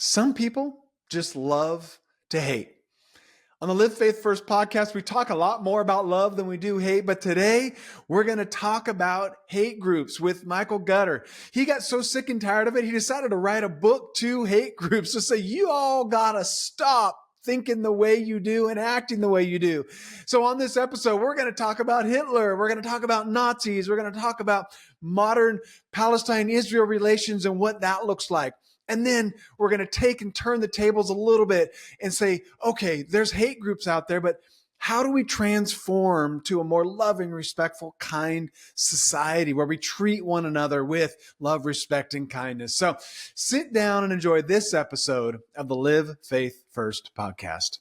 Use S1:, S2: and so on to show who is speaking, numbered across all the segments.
S1: Some people just love to hate. On the Live Faith First podcast, we talk a lot more about love than we do hate, but today we're going to talk about hate groups with Michael Gutter. He got so sick and tired of it, he decided to write a book to hate groups to say, you all got to stop thinking the way you do and acting the way you do. So on this episode, we're going to talk about Hitler. We're going to talk about Nazis. We're going to talk about modern Palestine-Israel relations and what that looks like. And then we're going to take and turn the tables a little bit and say, okay, there's hate groups out there, but how do we transform to a more loving, respectful, kind society where we treat one another with love, respect, and kindness? So sit down and enjoy this episode of the Live Faith First podcast.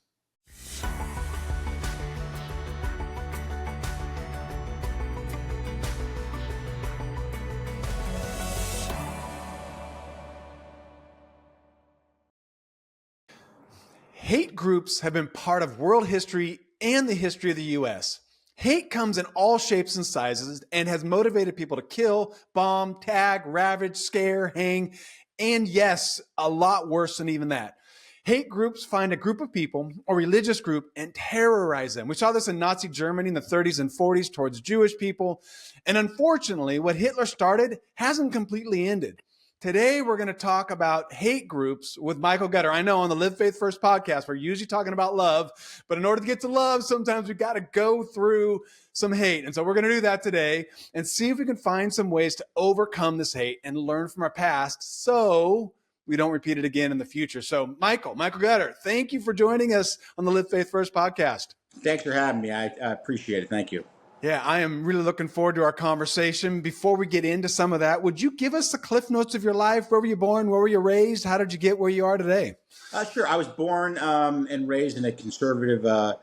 S1: Hate groups have been part of world history and the history of the U.S. Hate comes in all shapes and sizes and has motivated people to kill, bomb, tag, ravage, scare, hang, and yes, a lot worse than even that. Hate groups find a group of people or religious group and terrorize them. We saw this in Nazi Germany in the 30s and 40s towards Jewish people. And unfortunately, what Hitler started hasn't completely ended. Today, we're going to talk about hate groups with Michael Gutter. I know on the Live Faith First podcast, we're usually talking about love, but in order to get to love, sometimes we've got to go through some hate. And so we're going to do that today and see if we can find some ways to overcome this hate and learn from our past so we don't repeat it again in the future. So Michael Gutter, thank you for joining us on the Live Faith First podcast.
S2: Thanks for having me. I appreciate it. Thank you.
S1: Yeah, I am really looking forward to our conversation. Before we get into some of that, would you give us the cliff notes of your life? Where were you born? Where were you raised? How did you get where you are today?
S2: Sure. I was born and raised in a conservative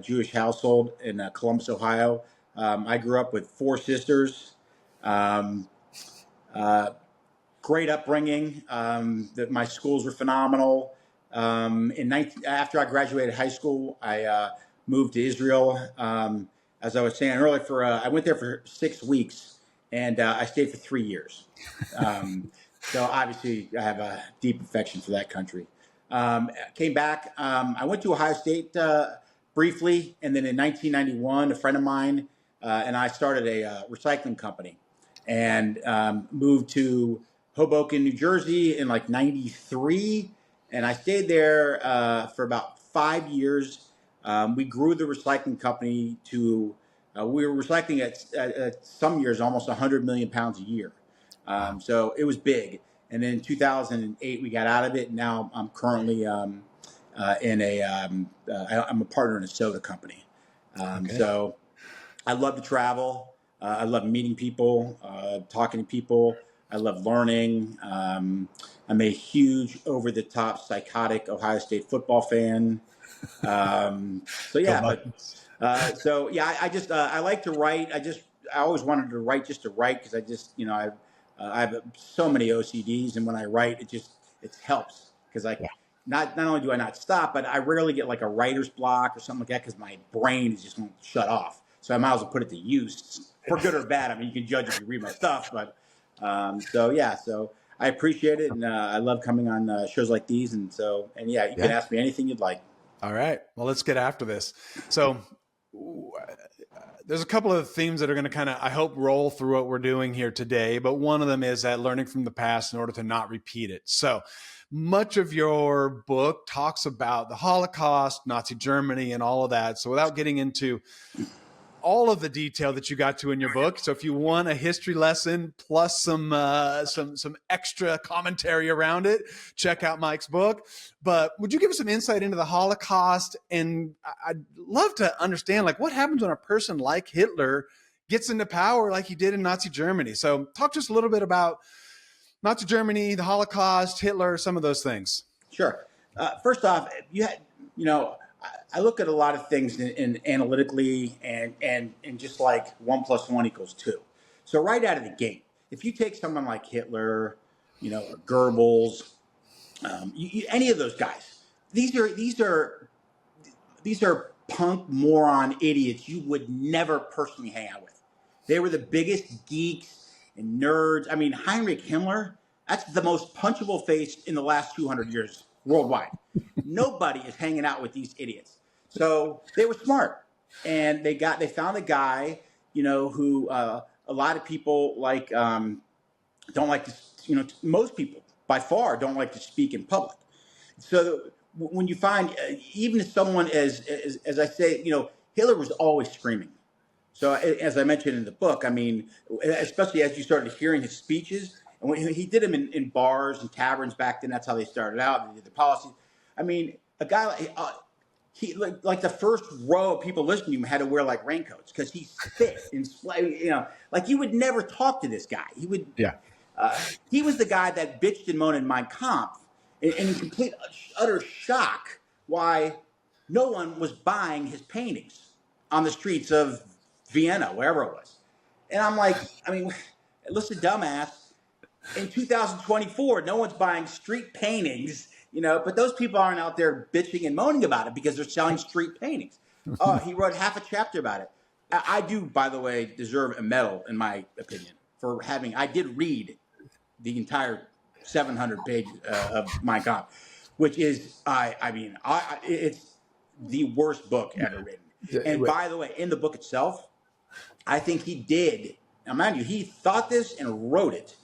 S2: Jewish household in Columbus, Ohio. I grew up with four sisters. Great upbringing. My schools were phenomenal. After I graduated high school, I moved to Israel. As I was saying earlier, I went there for 6 weeks, and I stayed for 3 years. So obviously, I have a deep affection for that country. Came back. I went to Ohio State briefly, and then in 1991, a friend of mine and I started a recycling company, and moved to Hoboken, New Jersey in like '93, and I stayed there for about 5 years. We grew the recycling company to, we were recycling at some years almost 100 million pounds a year. So it was big. And then in 2008, we got out of it. And now I'm currently I'm a partner in a soda company. Okay. So I love to travel. I love meeting people, talking to people. I love learning. I'm a huge, over-the-top, psychotic Ohio State football fan. So yeah, I like to write. I always wanted to write just to write, because I have so many OCDs, and when I write, it helps, because not only do I not stop, but I rarely get like a writer's block or something like that, because my brain is just won't shut off. So I might as well put it to use, for good or bad. I mean, you can judge if you read my stuff, but so I appreciate it, and I love coming on shows like these, and you can ask me anything you'd like.
S1: All right. Well, let's get after this. So there's a couple of themes that are going to kind of, I hope, roll through what we're doing here today. But one of them is that learning from the past in order to not repeat it. So much of your book talks about the Holocaust, Nazi Germany, and all of that. So without getting into all of the detail that you got to in your book. So if you want a history lesson plus some extra commentary around it, check out Mike's book. But would you give us some insight into the Holocaust? And I'd love to understand, like, what happens when a person like Hitler gets into power like he did in Nazi Germany? So talk to us a little bit about Nazi Germany, the Holocaust, Hitler, some of those things.
S2: Sure. First off, I look at a lot of things in analytically and just like 1 + 1 = 2. So right out of the gate, if you take someone like Hitler, Goebbels, any of those guys, these are punk moron idiots you would never personally hang out with. They were the biggest geeks and nerds. I mean, Heinrich Himmler, That's the most punchable face in the last 200 years worldwide. Nobody is hanging out with these idiots. So they were smart, and they found a guy, who a lot of people don't like to, most people by far don't like to speak in public. So when you find even someone as I say, Hitler was always screaming. So as I mentioned in the book, I mean, especially as you started hearing his speeches, and when he did them in bars and taverns back then, that's how they started out. They did the policies. I mean, a guy he like the first row of people listening to him had to wear like raincoats because he spit and like you would never talk to this guy. He was the guy that bitched and moaned in Mein Kampf in complete utter shock why no one was buying his paintings on the streets of Vienna, wherever it was. And I'm like, I mean, listen, dumbass, in 2024, no one's buying street paintings, but those people aren't out there bitching and moaning about it because they're selling street paintings. He wrote half a chapter about it. I do, by the way, deserve a medal, in my opinion, for I did read the entire 700 page of Mein Kampf, which is, it's the worst book ever written. And by the way, in the book itself, I think he did. Now, mind you, he thought this and wrote it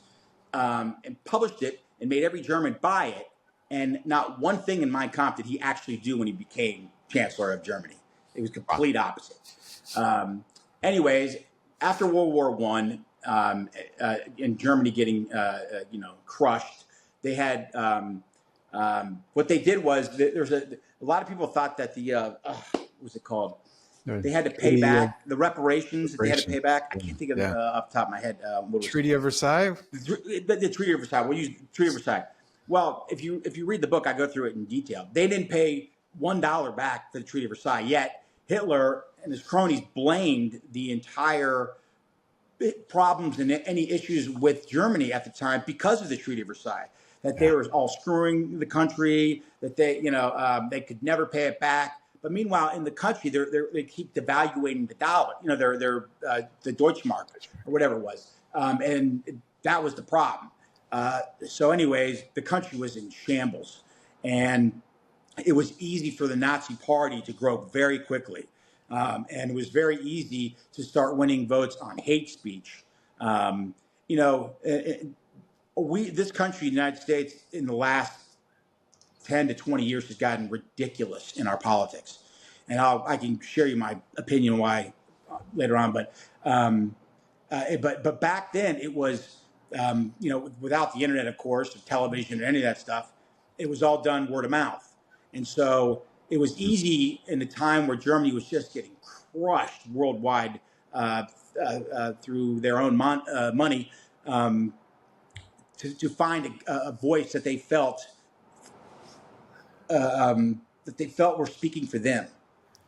S2: and published it and made every German buy it. And not one thing in Mein Kampf did he actually do when he became Chancellor of Germany. It was complete opposite. Anyways, after World War I, in Germany getting crushed, they had what they did was there's a lot of people thought that what was it called? They had to pay back the reparations that they had to pay back. I can't think of off the top of my head.
S1: Treaty of Versailles.
S2: The Treaty of Versailles. We'll use Treaty of Versailles. Well, if you read the book, I go through it in detail. They didn't pay $1 back for the Treaty of Versailles. Yet Hitler and his cronies blamed the entire problems and any issues with Germany at the time because of the Treaty of Versailles. That they were all screwing the country. That they could never pay it back. But meanwhile, in the country, they keep devaluing the dollar. The Deutschmark or whatever it was, and that was the problem. So, anyways, the country was in shambles, and it was easy for the Nazi Party to grow very quickly, and it was very easy to start winning votes on hate speech. This country, the United States, in the last 10 to 20 years has gotten ridiculous in our politics. And I can share you my opinion why later on. But back then it was, without the internet, of course, or television or any of that stuff, it was all done word of mouth. And so it was easy in the time where Germany was just getting crushed worldwide through their own money to find a voice that they felt were speaking for them,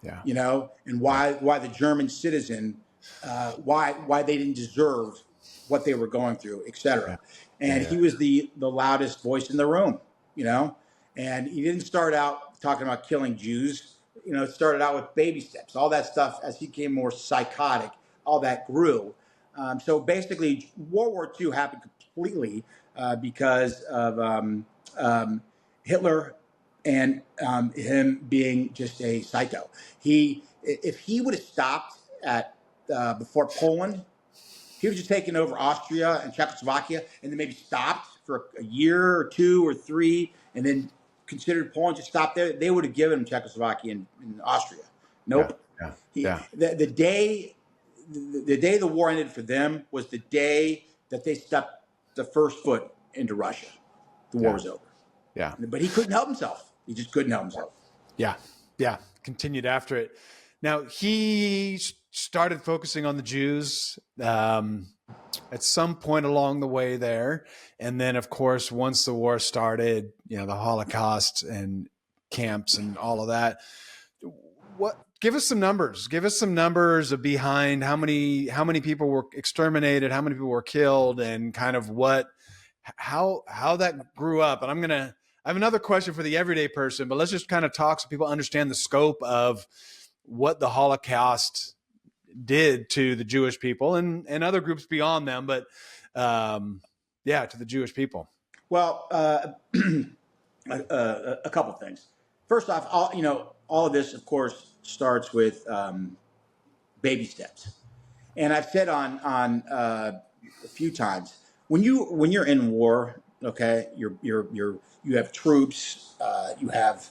S2: and why the German citizen, why they didn't deserve what they were going through, etc. And he was the loudest voice in the room, and he didn't start out talking about killing Jews. It started out with baby steps, all that stuff. As he became more psychotic, all that grew. So basically, World War II happened completely because of Hitler and him being just a psycho. If he would have stopped at before Poland, he would have just taken over Austria and Czechoslovakia, and then maybe stopped for a year or two or three, and then considered Poland, just stopped there. They would have given him Czechoslovakia and Austria. Nope. The day the war ended for them was the day that they stepped the first foot into Russia. The war was over.
S1: Yeah.
S2: But he couldn't help himself. He just couldn't help himself.
S1: Yeah. Continued after it. Now, he started focusing on the Jews at some point along the way there. And then, of course, once the war started, the Holocaust and camps and all of that. Give us some numbers. Give us some numbers behind how many people were exterminated, how many people were killed, and kind of how that grew up. And I have another question for the everyday person, but let's just kind of talk so people understand the scope of what the Holocaust did to the Jewish people and other groups beyond them, but to the Jewish people.
S2: Well, a couple things. First off, all of this, of course, starts with baby steps. And I've said on a few times, when you're in war, okay, you have troops, you have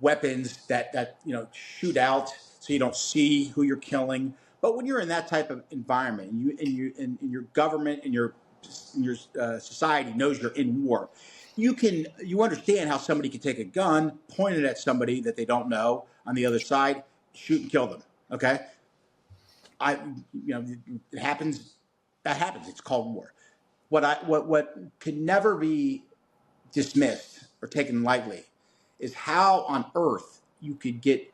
S2: weapons that shoot out so you don't see who you're killing. But when you're in that type of environment, and your government and your society knows you're in war, you understand how somebody can take a gun, point it at somebody that they don't know on the other side, shoot and kill them. Okay, I it happens. That happens. It's called war. What can never be dismissed or taken lightly is how on earth you could get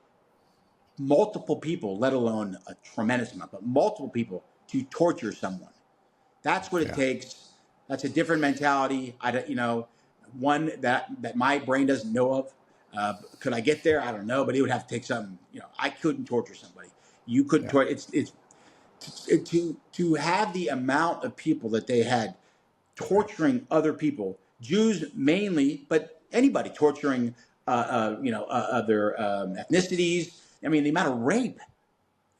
S2: multiple people, let alone a tremendous amount, but multiple people to torture someone. That's what it takes. That's a different mentality. One that my brain doesn't know of. Could I get there? I don't know, but it would have to take something. I couldn't torture somebody. You couldn't torture. It's to have the amount of people that they had torturing other people, Jews mainly, but anybody torturing, other ethnicities. I mean, the amount of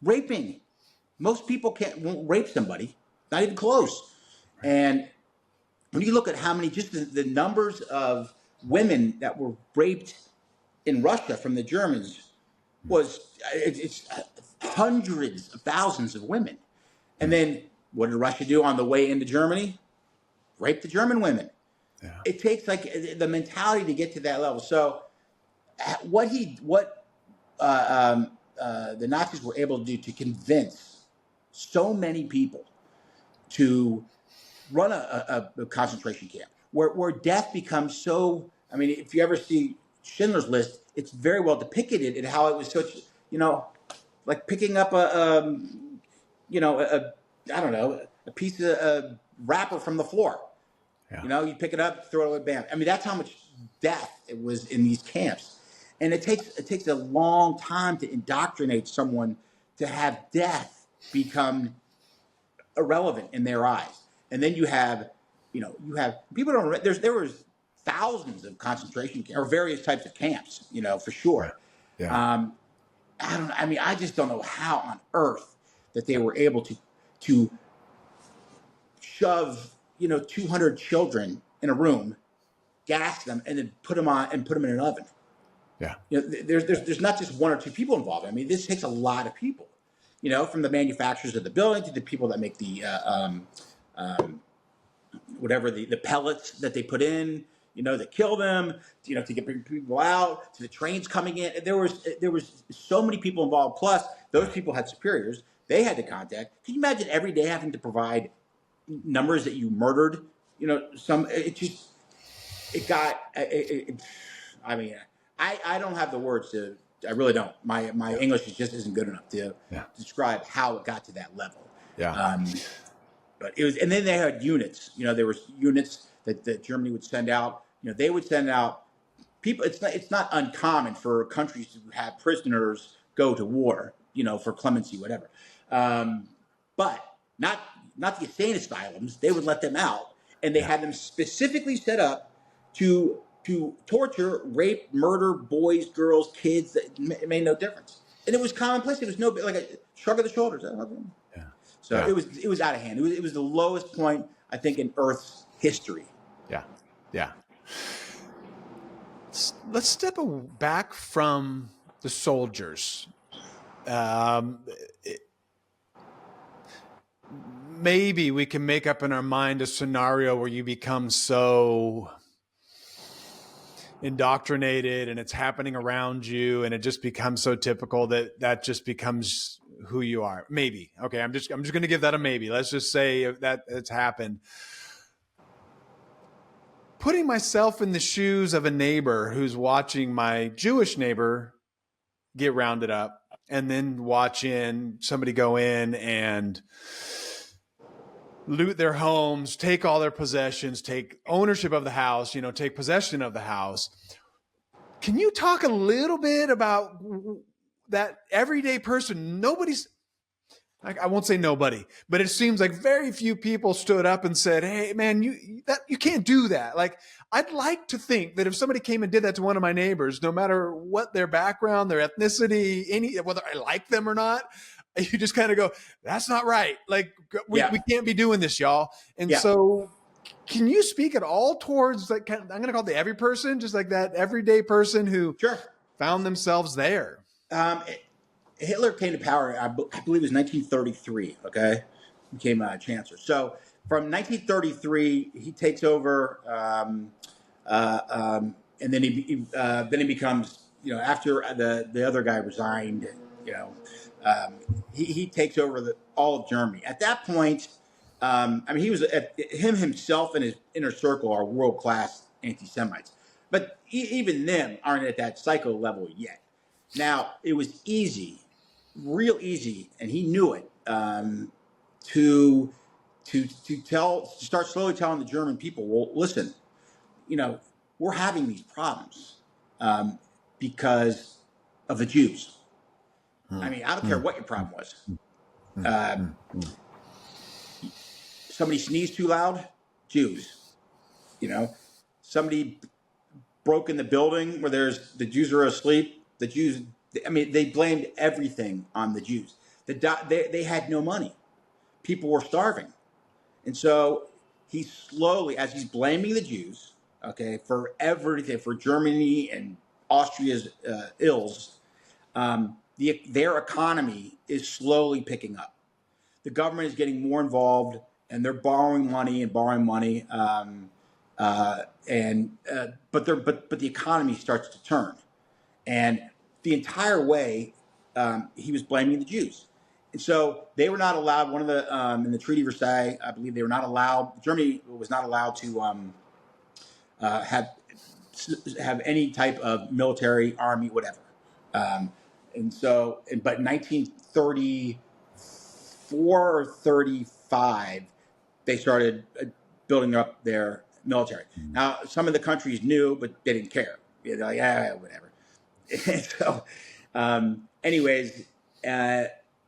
S2: raping. Most people won't rape somebody, not even close. And when you look at how many, just the numbers of women that were raped in Russia from the Germans it's hundreds of thousands of women. And then what did Russia do on the way into Germany? Rape the German women. Yeah. It takes the mentality to get to that level. So what the Nazis were able to do to convince so many people to run a concentration camp where death becomes so, I mean, if you ever see Schindler's List, it's very well depicted in how it was such, like picking up a piece of wrapper from the floor. Yeah. You pick it up, throw it away, bam. I mean, that's how much death it was in these camps. And it takes a long time to indoctrinate someone to have death become irrelevant in their eyes. And then you have people there was thousands of concentration camps or various types of camps, for sure. Yeah. I just don't know how on earth that they were able to shove 200 children in a room, gas them, and then put them in an oven. Yeah. There's not just one or two people involved. I mean, this takes a lot of people. From the manufacturers of the building to the people that make the the pellets that they put in, that kill them, to get people out, to the trains coming in. There was so many people involved. Plus, those people had superiors. They had to contact. Can you imagine every day having to provide numbers that you murdered? I don't have the words to. I really don't. My English just isn't good enough to describe how it got to that level. Yeah. But it was, and then they had units. There was units that Germany would send out. They would send out people. It's not uncommon for countries to have prisoners go to war. For clemency, whatever. But not the insane asylums. They would let them out, and they had them specifically set up to torture, rape, murder boys, girls, kids. It made no difference, and it was commonplace. It was like a shrug of the shoulders. Yeah. So it was out of hand. It was the lowest point, I think, in Earth's history.
S1: Yeah, yeah. Let's step back from the soldiers. Maybe we can make up in our mind a scenario where you become so indoctrinated and it's happening around you and it just becomes so typical that just becomes who you are. Maybe. Okay. I'm just going to give that a maybe. Let's just say that it's happened. Putting myself in the shoes of a neighbor who's watching my Jewish neighbor get rounded up and then watching somebody go in and loot their homes, take all their possessions, take ownership of the house, take possession of the house. Can you talk a little bit about that everyday person? I won't say nobody, but it seems like very few people stood up and said, "Hey, man, you can't do that." Like, I'd like to think that if somebody came and did that to one of my neighbors, no matter what their background, their ethnicity, whether I like them or not, you just kind of go, "That's not right." Like, we can't be doing this, y'all. And so, can you speak at all towards like I'm going to call it the every person, just like that everyday person who found themselves there?
S2: Hitler came to power, I believe it was 1933, okay? Became chancellor. So from 1933, he takes over, and then he becomes, after the other guy resigned, he takes over all of Germany. At that point, he was him himself and his inner circle are world-class anti-Semites, but even them aren't at that psycho level yet. Now, it was easy, real easy, and he knew it, to start slowly telling the German people, well, listen, we're having these problems because of the Jews. I don't care what your problem was. Somebody sneezed too loud, Jews. Somebody broke in the building where the Jews are asleep. The Jews, they blamed everything on the Jews. They had no money. People were starving. And so he slowly, as he's blaming the Jews, okay, for everything, for Germany and Austria's ills, their economy is slowly picking up. The government is getting more involved, and they're borrowing money, but the economy starts to turn, and the entire way he was blaming the Jews, and so they were not allowed. One of the in the Treaty of Versailles, I believe they were not allowed. Germany was not allowed to have any type of military, army, whatever. But in 1934 or 35, they started building up their military. Now, some of the countries knew, but they didn't care. They're like, whatever.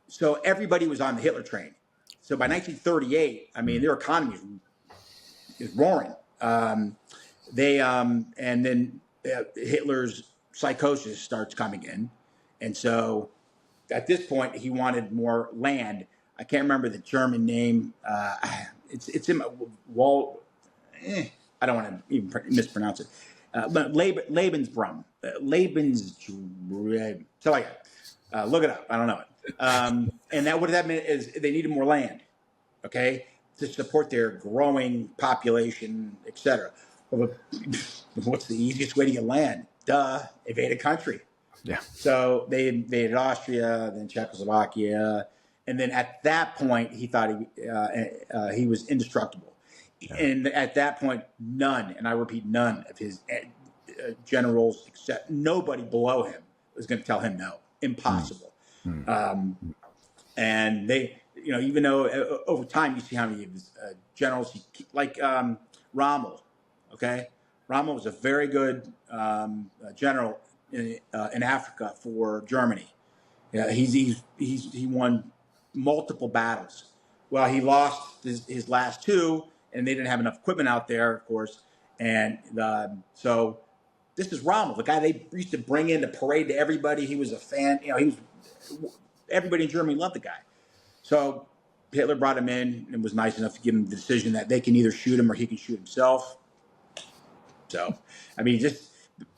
S2: So everybody was on the Hitler train. So by 1938, their economy is roaring. And then Hitler's psychosis starts coming in, and so at this point he wanted more land. I can't remember the German name. It's in my wall. I don't want to even mispronounce it. Lebensraum. Something like that. Look it up. I don't know it. And what that meant is they needed more land, okay, to support their growing population, etc. Well, what's the easiest way to get land? Invade a country.
S1: Yeah.
S2: So they invaded Austria, then Czechoslovakia, and then at that point he thought he was indestructible. Yeah. And at that point, none, and I repeat, none of his generals, except nobody below him, was going to tell him no. Impossible. And they, even though over time you see how many of his generals, like Rommel, okay? Rommel was a very good general in Africa for Germany. Yeah, he won multiple battles. Well, he lost his last two, and they didn't have enough equipment out there, of course. And so this is Rommel, the guy they used to bring in to parade to everybody. He was a fan. Everybody in Germany loved the guy. So Hitler brought him in and was nice enough to give him the decision that they can either shoot him or he can shoot himself. So, just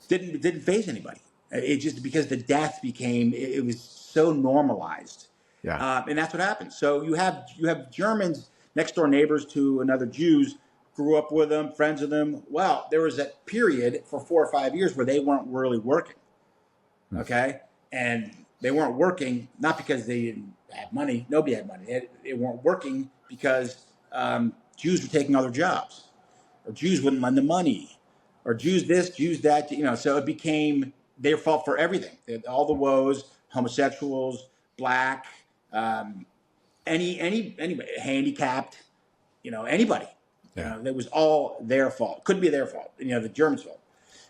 S2: didn't faze anybody. It just because the death became, it was so normalized.
S1: Yeah.
S2: And that's what happened. So you have Germans, next door neighbors to another Jews, grew up with them, friends of them. Well, there was a period for 4 or 5 years where they weren't really working. Okay? And they weren't working, not because they didn't have money. Nobody had money. They weren't working because Jews were taking other jobs, or Jews wouldn't lend them money, or Jews this, Jews that. So it became their fault for everything. All the woes, homosexuals, black, anybody, handicapped, anybody.
S1: Yeah.
S2: That was all their fault. Couldn't be their fault. The Germans' fault.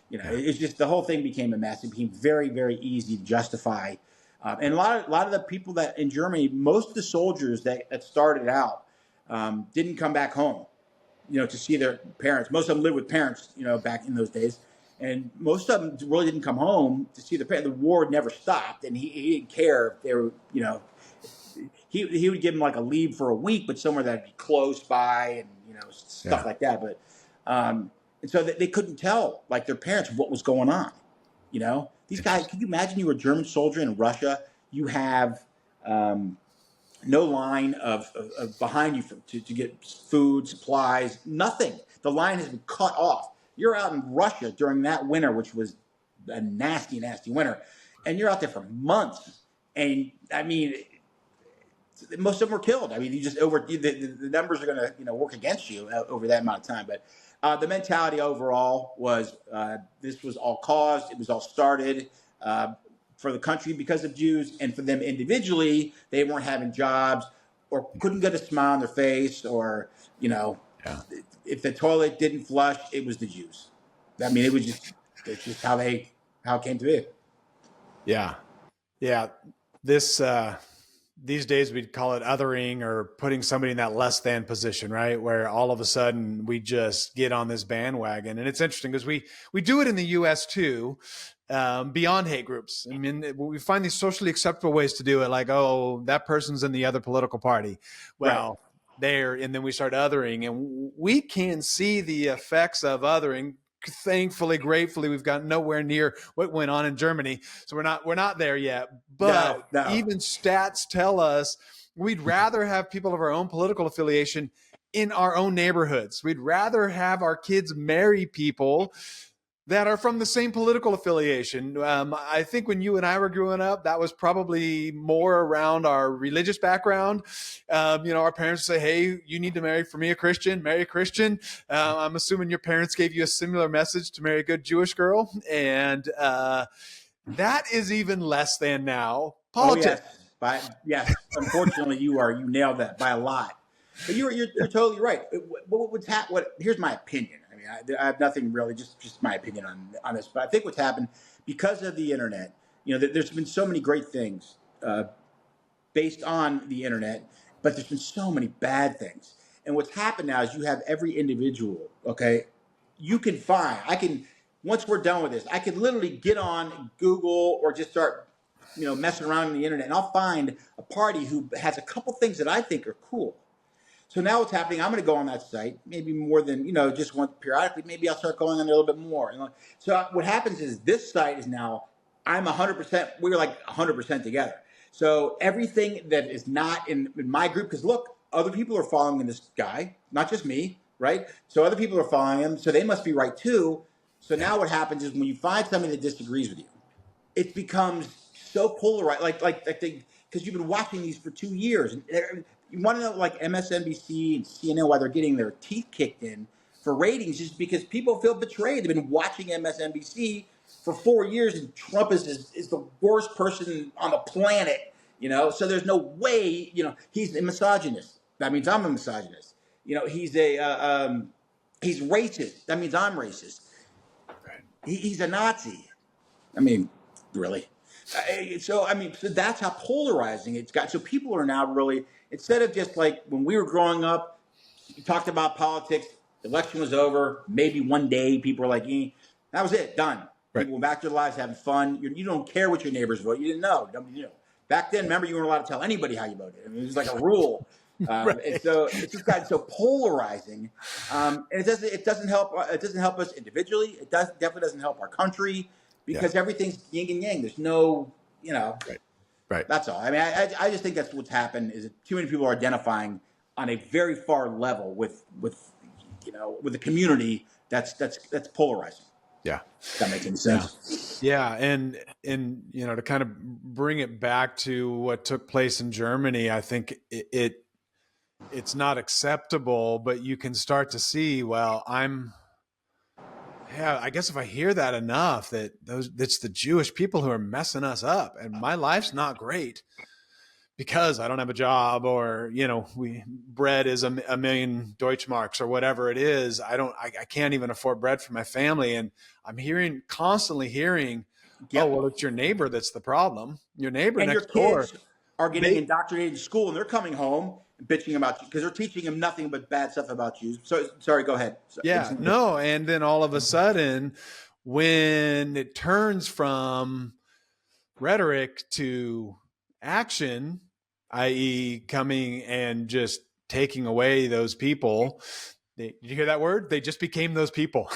S2: It's just the whole thing became a mess. It became very, very easy to justify And a lot of the people that in Germany, most of the soldiers that started out didn't come back home, to see their parents. Most of them lived with parents, back in those days. And most of them really didn't come home to see their parents. The war never stopped, and he didn't care if they were, he would give them like a leave for a week, but somewhere that'd be close by and, stuff like that. But, and so they couldn't tell like their parents what was going on. These guys, can you imagine you were a German soldier in Russia? You have, no line of behind you to get food, supplies, nothing. The line has been cut off. You're out in Russia during that winter, which was a nasty, nasty winter, and you're out there for months. And I mean, most of them were killed. I mean, the numbers are going to work against you over that amount of time. But the mentality overall was this was all caused. It was all started for the country because of Jews, and for them individually, they weren't having jobs or couldn't get a smile on their face, or if the toilet didn't flush, it was the Jews. I mean, it's just how it came to be.
S1: Yeah. These days we'd call it othering, or putting somebody in that less than position, right? Where all of a sudden we just get on this bandwagon. And it's interesting because we do it in the US too, beyond hate groups. I mean, we find these socially acceptable ways to do it, like, oh, that person's in the other political party. Well, and then we start othering, and we can see the effects of othering. Thankfully, gratefully, we've got nowhere near what went on in Germany, so we're not there yet. But
S2: No.
S1: Even stats tell us we'd rather have people of our own political affiliation in our own neighborhoods. We'd rather have our kids marry people that are from the same political affiliation. I think when you and I were growing up, that was probably more around our religious background. Our parents say, hey, you need to marry a Christian, marry a Christian. I'm assuming your parents gave you a similar message to marry a good Jewish girl. And that is even less than now. Politics.
S2: Oh, yes. Unfortunately, you nailed that by a lot. But you're totally right. Here's my opinion. I mean, I have nothing really, just my opinion on this. But I think what's happened because of the internet, there's been so many great things based on the internet, but there's been so many bad things. And what's happened now is you have every individual. Okay, once we're done with this, I could literally get on Google or just start messing around on the internet, and I'll find a party who has a couple things that I think are cool. So now what's happening, I'm going to go on that site, maybe more than, just once periodically. Maybe I'll start going on there a little bit more. So what happens is this site is now, we're like 100% together. So everything that is not in my group, because look, other people are following this guy, not just me, right? So other people are following him, so they must be right too. So now what happens is when you find somebody that disagrees with you, it becomes so polarized, because you've been watching these for 2 years. And you want to know, like MSNBC and CNN, why they're getting their teeth kicked in for ratings, just because people feel betrayed. They've been watching MSNBC for 4 years, and Trump is the worst person on the planet. So there's no way. He's a misogynist. That means I'm a misogynist. He's he's racist. That means I'm racist. He's a Nazi. I mean, really. So that's how polarizing it's got. So people are now really, instead of just like when we were growing up, you talked about politics, the election was over, maybe one day people were like, that was it, done. Right. People went back to their lives having fun. You don't care what your neighbors vote. You didn't know. Nobody knew. Back then, remember, you weren't allowed to tell anybody how you voted. I mean, it was like a rule. Right. And so it's just gotten so polarizing, and it doesn't help. It doesn't help us individually. It definitely doesn't help our country. Because everything's yin and yang. There's no, Right. That's all. I mean, I just think that's what's happened is that too many people are identifying on a very far level with the community that's polarizing.
S1: Yeah.
S2: If that makes any sense.
S1: Yeah. And to kind of bring it back to what took place in Germany, I think it's not acceptable, but you can start to see, well, I guess if I hear that enough, it's the Jewish people who are messing us up, and my life's not great because I don't have a job, or bread is a million Deutschmarks or whatever it is. I can't even afford bread for my family, and I'm constantly hearing, oh,
S2: Yep.
S1: well, it's your neighbor that's the problem. Your neighbor
S2: And your
S1: next door.
S2: kids are getting
S1: They,
S2: indoctrinated in school, and they're coming home and bitching about you because they're teaching them nothing but bad stuff about you. So, sorry, go ahead. So,
S1: yeah, no. And then all of a sudden, when it turns from rhetoric to action, i.e., coming and just taking away those people. Did you hear that word? They just became those people.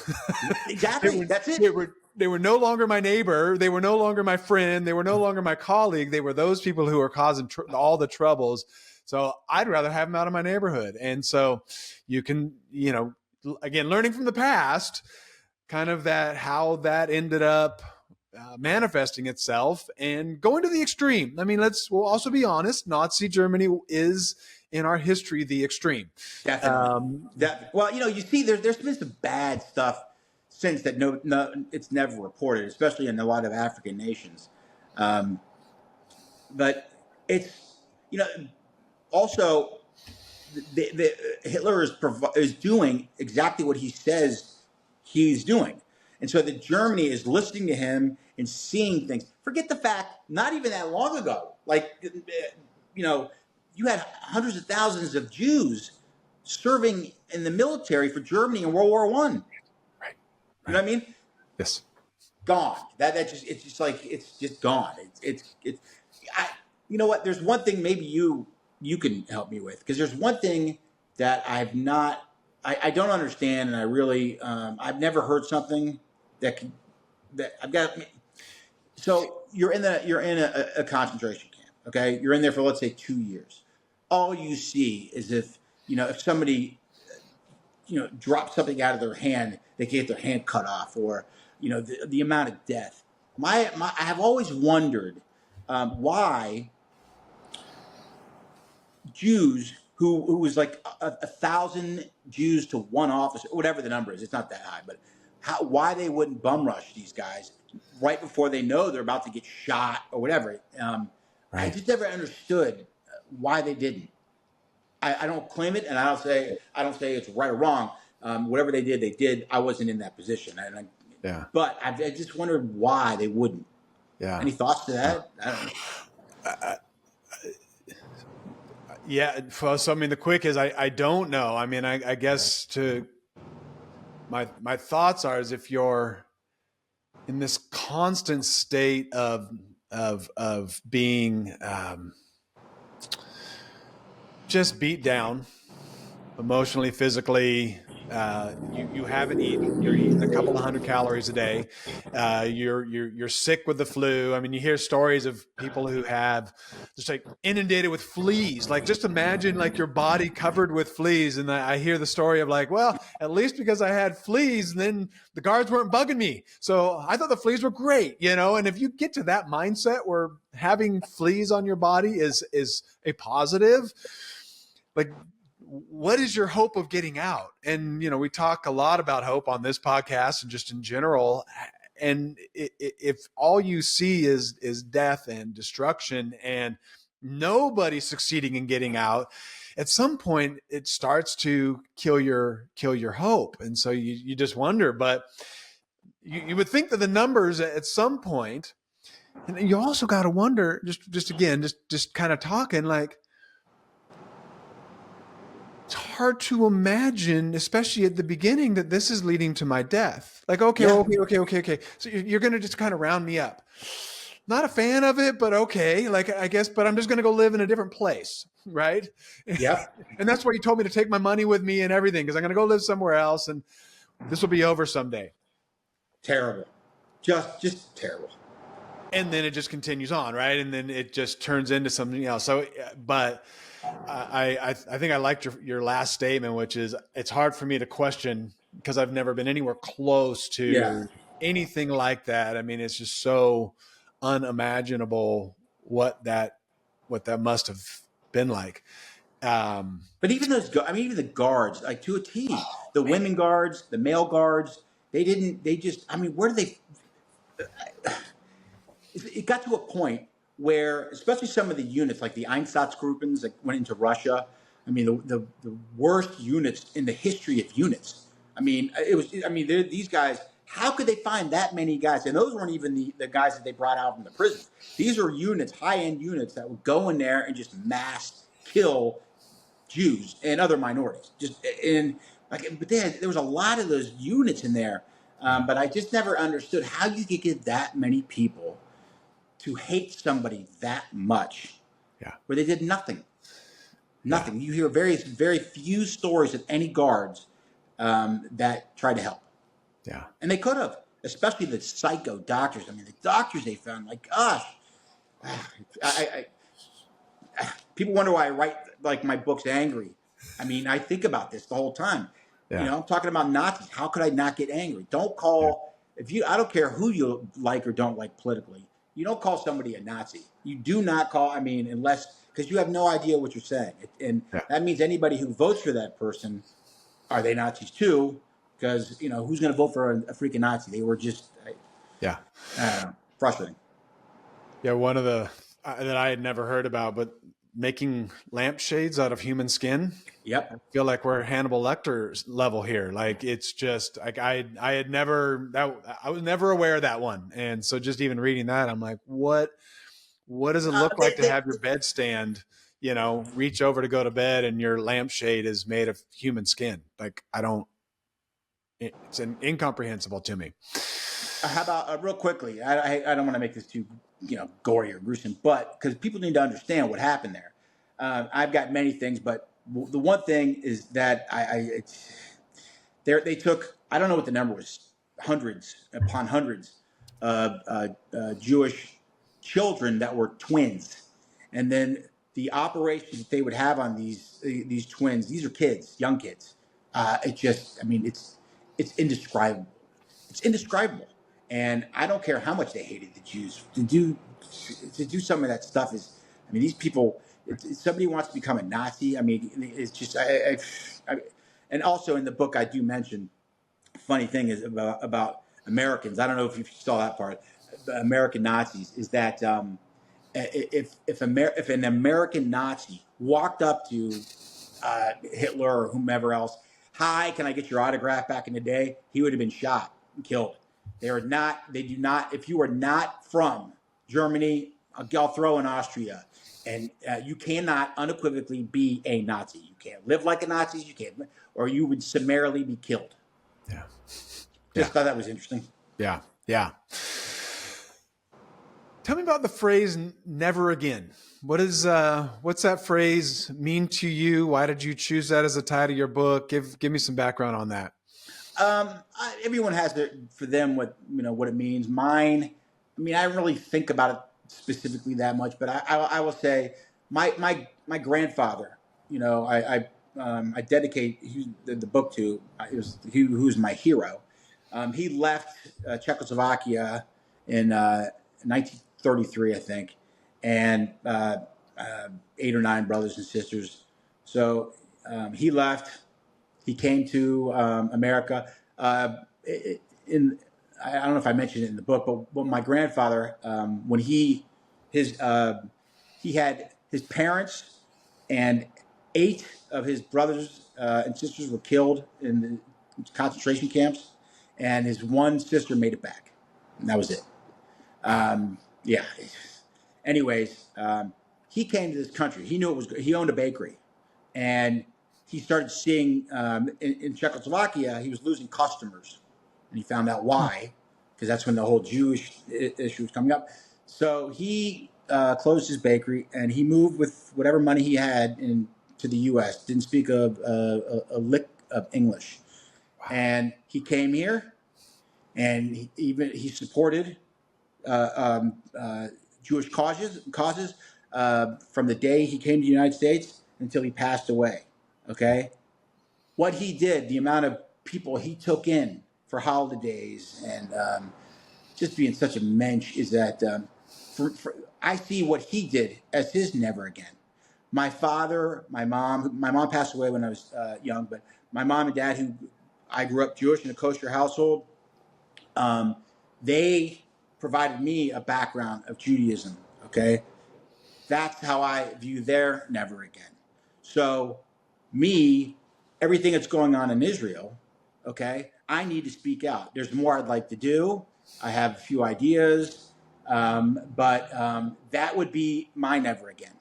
S1: they
S2: exactly.
S1: were
S2: That's
S1: they
S2: it.
S1: were they were no longer my neighbor. They were no longer my friend. They were no longer my colleague. They were those people who are causing all the troubles. So I'd rather have them out of my neighborhood. And so you can, again, learning from the past, kind of that how that ended up manifesting itself and going to the extreme. I mean, we'll also be honest. Nazi Germany is in our history the extreme.
S2: Definitely. Well, you see, there's been some bad stuff since that. No, it's never reported, especially in a lot of African nations. Um, but it's also Hitler is doing exactly what he says he's doing, and so that Germany is listening to him and seeing things. Forget the fact, not even that long ago, like you had hundreds of thousands of Jews serving in the military for Germany in World War One.
S1: Right.
S2: You know what I mean?
S1: Yes.
S2: Gone. It's just like it's just gone. It's I, you know what? There's one thing maybe you can help me with, because there's one thing that I don't understand, and I really I've never heard something that I've got. So you're in a concentration camp. Okay, you're in there for, let's say, 2 years. All you see is if somebody drop something out of their hand, they get their hand cut off, or the amount of death. I have always wondered why Jews who was like 1,000 Jews to one officer, whatever the number is, it's not that high, but why they wouldn't bum rush these guys right before they know they're about to get shot or whatever. I
S1: Right.
S2: just never understood why they didn't. I don't claim it, and I don't say it's right or wrong. Whatever they did, they did. I wasn't in that position,
S1: Yeah.
S2: but I just wondered why they wouldn't.
S1: Yeah.
S2: Any thoughts to that? I don't know.
S1: Yeah. So I mean, the quick is I don't know. I mean, I guess my thoughts are, is if you're in this constant state of being just beat down emotionally, physically. You haven't eaten. You're eating a couple of 100 calories a day. You're sick with the flu. I mean, you hear stories of people who have just like inundated with fleas. Like, just imagine like your body covered with fleas. And I hear the story of like, well, at least because I had fleas, and then the guards weren't bugging me, so I thought the fleas were great. And if you get to that mindset where having fleas on your body is a positive, like, what is your hope of getting out? And we talk a lot about hope on this podcast and just in general. And if all you see is death and destruction, and nobody succeeding in getting out, at some point it starts to kill your hope. And so you just wonder. But you would think that the numbers at some point, and you also got to wonder, just kind of talking, like, it's hard to imagine, especially at the beginning, that this is leading to my death. Like, okay,
S2: Yeah.
S1: okay. So you're going to just kind of round me up. Not a fan of it, but okay. Like, I guess, but I'm just going to go live in a different place, right?
S2: Yep.
S1: And that's why you told me to take my money with me and everything, because I'm going to go live somewhere else, and this will be over someday.
S2: Terrible. Just terrible.
S1: And then it just continues on, right? And then it just turns into something else. So, but I think I liked your last statement, which is, it's hard for me to question because I've never been anywhere close
S2: Yeah.
S1: to anything like that. I mean, it's just so unimaginable what that must have been like.
S2: But even even the guards, like, to a T, the
S1: Man.
S2: women guards, the male guards, where do they, it got to a point where, especially some of the units, like the Einsatzgruppens that went into Russia, the worst units in the history of units. These guys How could they find that many guys? And those weren't even the guys that they brought out from the prisons. These are units, high-end units that would go in there and just mass kill Jews and other minorities. But there was a lot of those units in there. But I just never understood how you could get that many people to hate somebody that much, where they did nothing. Nothing. You hear very, very few stories of any guards that tried to help.
S1: Yeah.
S2: And they could have, especially the psycho doctors. I mean, the doctors they found, like, gosh, people wonder why I write like my books angry. I mean, I think about this the whole time.
S1: Yeah.
S2: You know, I'm talking about Nazis. How could I not get angry? Don't call I don't care who you like or don't like politically. You don't call somebody a Nazi. You do not call. I mean, because you have no idea what you're saying, and that means anybody who votes for that person, are they Nazis too? Because who's going to vote for a freaking Nazi? They were just frustrating.
S1: Yeah, one of the that I had never heard about, but making lampshades out of human skin.
S2: Yep.
S1: I feel like we're Hannibal Lecter's level here. Like, it's just like I was never aware of that one, and so just even reading that, I'm like, what does it look like to have your bedstand? Reach over to go to bed, and your lampshade is made of human skin. Like, it's incomprehensible to me.
S2: How about real quickly? I don't want to make this too gory or gruesome, but because people need to understand what happened there. I've got many things, but the one thing is that they took, I don't know what the number was, hundreds upon hundreds of Jewish children that were twins, and then the operations that they would have on these twins. These are kids, young kids. It's indescribable. It's indescribable. And I don't care how much they hated the Jews. To do some of that stuff these people. If somebody wants to become a Nazi, it's just. And also in the book, I do mention. Funny thing is about Americans. I don't know if you saw that part. American Nazis is that if an American Nazi walked up to Hitler or whomever else, hi, can I get your autograph? Back in the day, he would have been shot and killed. They do not, if you are not from Germany, I'll throw in Austria, and you cannot unequivocally be a Nazi. You can't live like a Nazi, or you would summarily be killed.
S1: Yeah.
S2: Just thought that was interesting.
S1: Yeah. Yeah. Tell me about the phrase "never again." What's that phrase mean to you? Why did you choose that as the title of your book? Give me some background on that.
S2: Everyone has for them what it means. Mine, I don't really think about it specifically that much, but I will say my grandfather. I dedicate the book to. He was my hero. He left Czechoslovakia in 1933, I think, and 8 or 9 brothers and sisters. So he left. He came to America. I don't know if I mentioned it in the book, but my grandfather, when he had his parents and 8 of his brothers and sisters were killed in the concentration camps, and his one sister made it back, and that was it. Anyways, he came to this country. He knew it was. He owned a bakery, and he started seeing in Czechoslovakia he was losing customers, and he found out why, because that's when the whole Jewish issue was coming up. So he closed his bakery and he moved with whatever money he had to the U.S. Didn't speak a lick of English, and he came here, and he supported Jewish causes from the day he came to the United States until he passed away. Okay, what he did, the amount of people he took in for holidays, and just being such a mensch, is that I see what he did as his never again. My father, my mom passed away when I was young, but my mom and dad, who I grew up Jewish in a kosher household, they provided me a background of Judaism. Okay, that's how I view their never again. So, everything that's going on in Israel, okay, I need to speak out. There's more I'd like to do. I have a few ideas, but that would be my never again.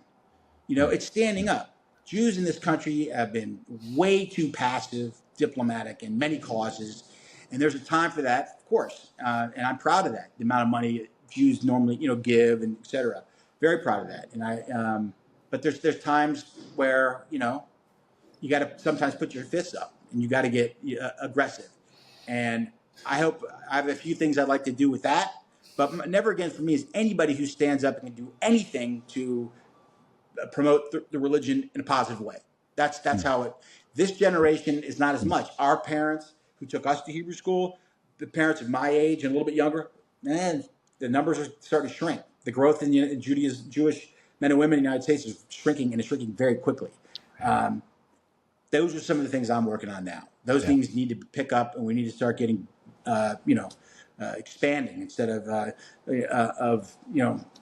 S2: It's standing up. Jews in this country have been way too passive, diplomatic in many causes, and there's a time for that, of course. And I'm proud of that. The amount of money Jews normally, give, and et cetera. Very proud of that. But there's times where you got to sometimes put your fists up, and you got to get aggressive. And I have a few things I'd like to do with that. But never again for me is anybody who stands up and can do anything to promote the religion in a positive way. That's how it. This generation is not as much. Our parents who took us to Hebrew school, the parents of my age and a little bit younger, man, the numbers are starting to shrink. The growth in Judaism, Jewish men and women in the United States is shrinking, and it's shrinking very quickly. Those are some of the things I'm working on now. Those things need to pick up, and we need to start getting, expanding instead of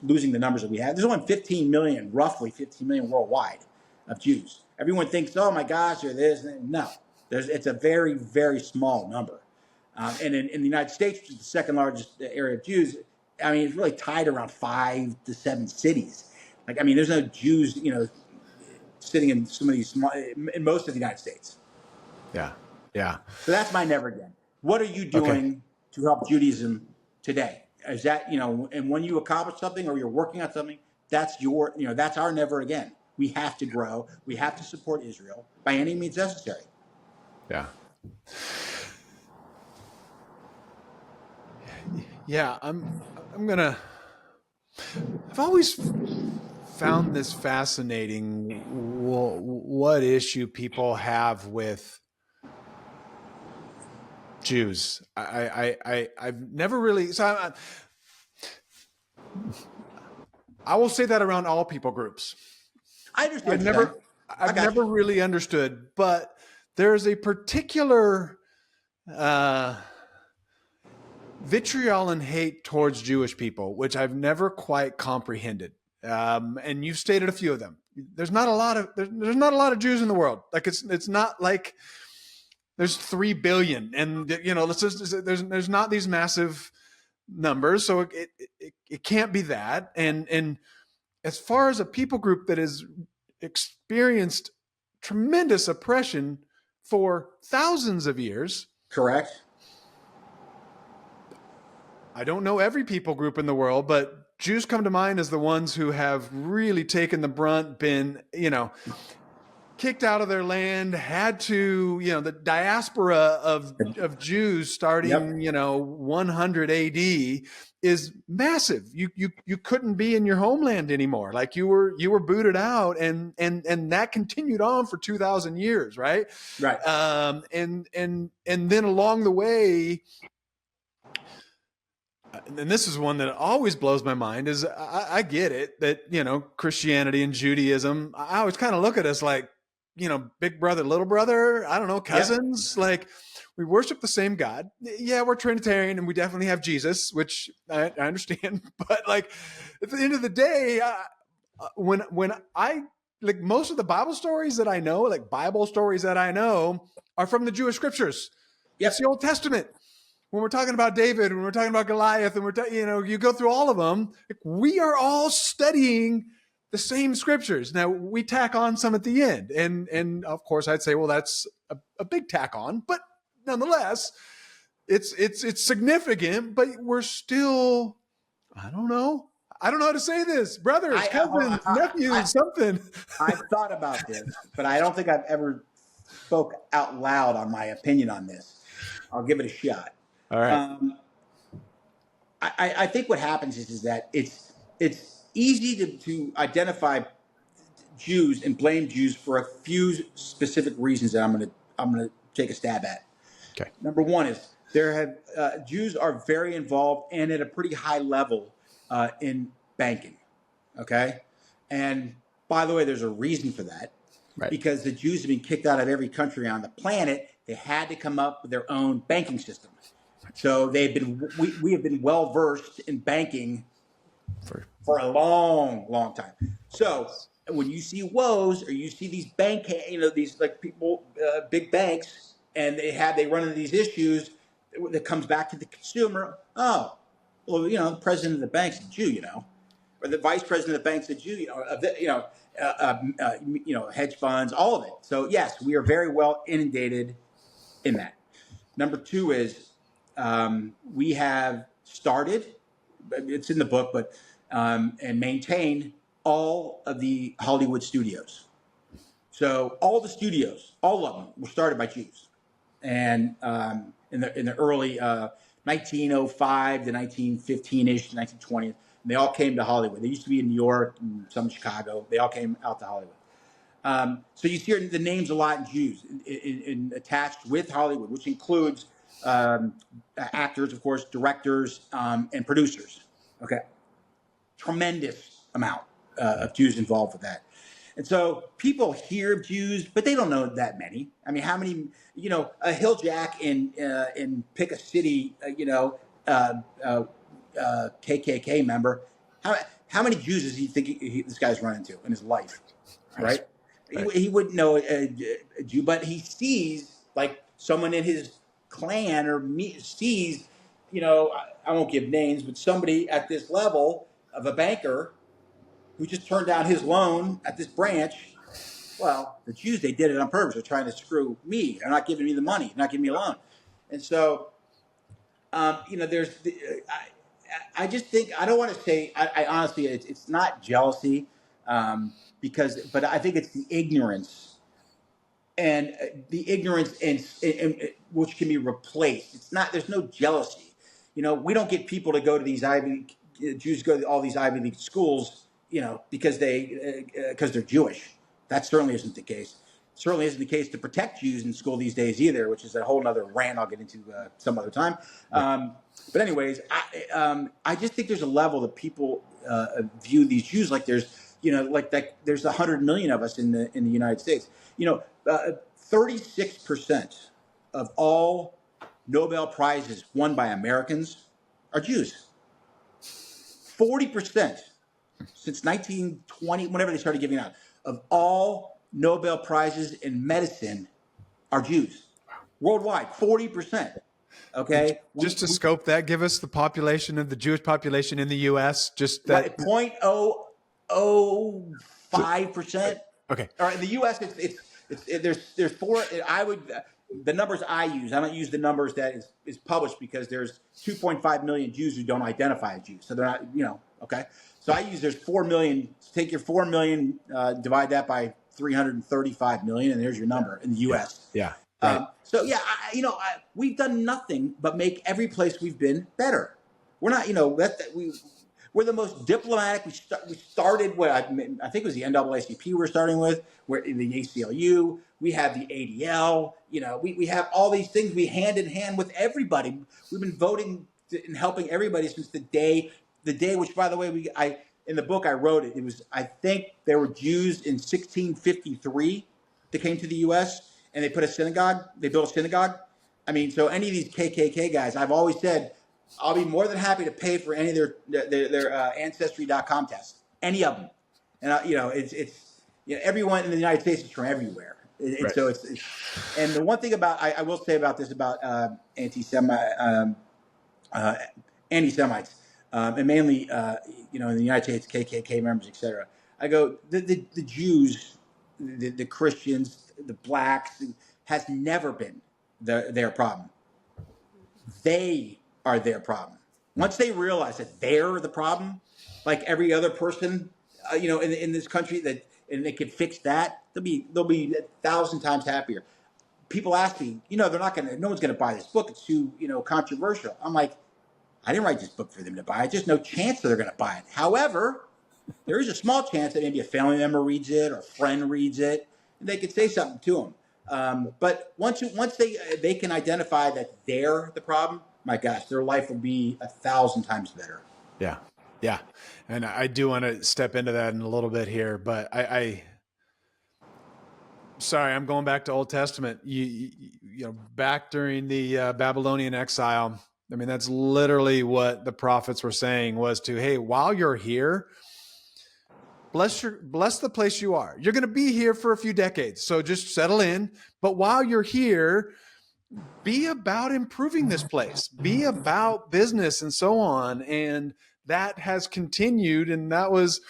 S2: losing the numbers that we have. There's only 15 million, roughly 15 million worldwide of Jews. Everyone thinks, oh my gosh, they're this. No, it's a very, very small number. And in the United States, which is the second largest area of Jews, it's really tied around 5 to 7 cities. There's no Jews, sitting in some of these in most of the United States.
S1: Yeah.
S2: So that's my never again. What are you doing to help Judaism today? Is that, and when you accomplish something or you're working on something, that's that's our never again. We have to grow. We have to support Israel by any means necessary.
S1: Yeah. Yeah. I've always found this fascinating, what issue people have with Jews. I've never really, I will say that around all people groups.
S2: I understand.
S1: I've never really understood, but there's a particular vitriol and hate towards Jewish people, which I've never quite comprehended. And you've stated a few of them. There's not a lot of Jews in the world. Like it's not like there's 3 billion, and there's not these massive numbers, so it can't be that. And as far as a people group that has experienced tremendous oppression for thousands of years,
S2: correct.
S1: I don't know every people group in the world, but Jews come to mind as the ones who have really taken the brunt, been, kicked out of their land, had to, the diaspora of Jews starting, 100 AD is massive. You couldn't be in your homeland anymore. Like you were booted out, and that continued on for 2,000 years. Right.
S2: Right.
S1: And then along the way, and this is one that always blows my mind, is I get it that, Christianity and Judaism, I always kind of look at us like, big brother, little brother, I don't know, cousins. Yep. Like we worship the same God. Yeah, we're Trinitarian and we definitely have Jesus, which I understand. But like at the end of the day, when I like most of the Bible stories that I know, are from the Jewish scriptures.
S2: Yep.
S1: It's the Old Testament. When we're talking about David, when we're talking about Goliath, and you go through all of them, we are all studying the same scriptures. Now we tack on some at the end, and of course I'd say, well, that's a big tack on, but nonetheless, it's significant. But we're still, I don't know how to say this, brothers, cousins, nephews, something.
S2: I've thought about this, but I don't think I've ever spoke out loud on my opinion on this. I'll give it a shot.
S1: All right.
S2: I think what happens is that it's easy to identify Jews and blame Jews for a few specific reasons that I'm gonna take a stab at.
S1: Okay.
S2: Number one is Jews are very involved and at a pretty high level in banking. Okay, and by the way, there's a reason for that. Right. Because the Jews have been kicked out of every country on the planet. They had to come up with their own banking system. So we have been well versed in banking for a long, long time. So when you see woes or you see these these like people, big banks and they run into these issues that comes back to the consumer. Oh, well, the president of the bank's a Jew, or the vice president of the bank's a Jew, hedge funds, all of it. So yes, we are very well inundated in that. Number two is we have started, it's in the book, but and maintain all of the Hollywood studios. So all the studios, all of them, were started by Jews, and in the early 1905 to 1915-ish, 1920s, they all came to Hollywood. They used to be in New York and some in Chicago. They all came out to Hollywood. So you see the names a lot in Jews attached with Hollywood, which includes actors, of course, directors, and producers. Okay, tremendous amount of Jews involved with that. And so people hear of Jews, but they don't know that many. I mean, how many? A hill jack in pick a city, KKK member. How many Jews does he think this guy's run into in his life? Right? He wouldn't know a Jew, but he sees like someone in his clan or sees, I won't give names, but somebody at this level of a banker who just turned down his loan at this branch. Well, the Jews, they did it on purpose. They're trying to screw me. They're not giving me the money. They're not giving me a loan. And so, there's, I just think, I don't want to say, I honestly, it's not jealousy, but I think it's the ignorance and which can be replaced. It's not, there's no jealousy. We don't get people to go to these Jews go to all these Ivy League schools, because they're Jewish. That certainly isn't the case. Certainly isn't the case to protect Jews in school these days either, which is a whole other rant I'll get into some other time. But anyways, I just think there's a level that people view these Jews like there's, there's 100 million of us in the United States. 36% of all Nobel Prizes won by Americans are Jews. 40%. Since 1920, whenever they started giving out, of all Nobel Prizes in medicine are Jews. Worldwide, 40%. Okay?
S1: Just to scope that, give us the population of the Jewish population in the U.S. Just that.
S2: 0.005%.
S1: Okay.
S2: All right, in the U.S., there's four. The numbers I use, I don't use the numbers that is published because there's 2.5 million Jews who don't identify as Jews. So they're not, okay. So I use there's 4 million. Take your 4 million, divide that by 335 million, and there's your number in the U.S.
S1: Yeah. Right.
S2: We've done nothing but make every place we've been better. We're not, we're the most diplomatic. We started what I think it was the NAACP we were starting with. We're in the ACLU. We have the ADL. We have all these things. We hand in hand with everybody. We've been voting and helping everybody since the day, which, by the way, in the book I wrote it. It was, I think there were Jews in 1653 that came to the U.S. and they put a synagogue. They built a synagogue. I mean, so any of these KKK guys, I've always said, I'll be more than happy to pay for any of their ancestry.com tests, any of them. And everyone in the United States is from everywhere. And so it's and the one thing about I will say about this about anti-Semites, and mainly in the United States, KKK members, etc. I go the Jews, the Christians, the blacks has never been their problem. They are their problem. Once they realize that they're the problem, like every other person, in this country, and they can fix that, they'll be 1,000 times happier. People ask me, no one's gonna buy this book. It's too, controversial. I'm like, I didn't write this book for them to buy it. There's no chance that they're gonna buy it. However, there is a small chance that maybe a family member reads it or a friend reads it, and they could say something to them. But once they can identify that they're the problem, my gosh, their life will be 1,000 times better.
S1: Yeah. Yeah. And I do want to step into that in a little bit here, but sorry, I'm going back to Old Testament. Back during the Babylonian exile, I mean, that's literally what the prophets were saying was hey, while you're here, bless the place you are. You're going to be here for a few decades. So just settle in. But while you're here, be about improving this place, be about business and so on. And that has continued. And that was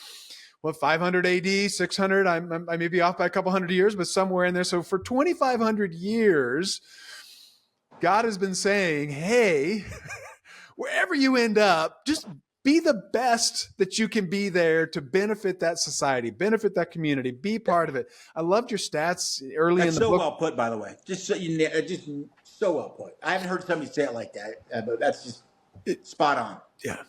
S1: what, 500 AD, 600. I may be off by a couple hundred years, but somewhere in there. So for 2,500 years, God has been saying, hey, wherever you end up, just be the best that you can be there to benefit that society, benefit that community, be part of it. I loved your stats early
S2: That's
S1: in the
S2: so
S1: book.
S2: well put, by the way. Just so you, just so well put. I haven't heard somebody say it like that, but that's just spot on.
S1: Yeah.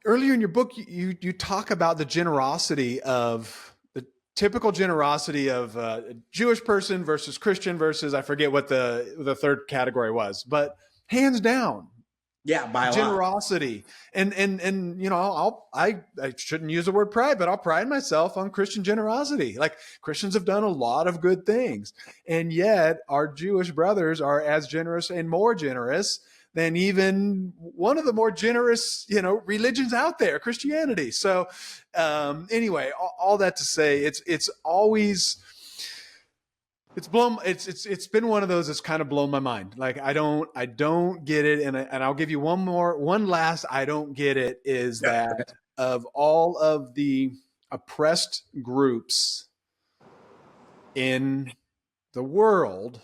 S1: Earlier in your book, you talk about the generosity of the typical generosity of a Jewish person versus Christian versus, I forget what the third category was, but hands down,
S2: Yeah, by a lot.
S1: generosity. And you know, I shouldn't use the word pride, but I'll pride myself on Christian generosity. Like, Christians have done a lot of good things, and yet our Jewish brothers are as generous and more generous than even one of the more generous, you know, religions out there, Christianity. So anyway, all that to say, it's always, it's been one of those that's kind of blown my mind. Like, I don't get it. And I'll give you one last, I don't get it, is that of all of the oppressed groups in the world,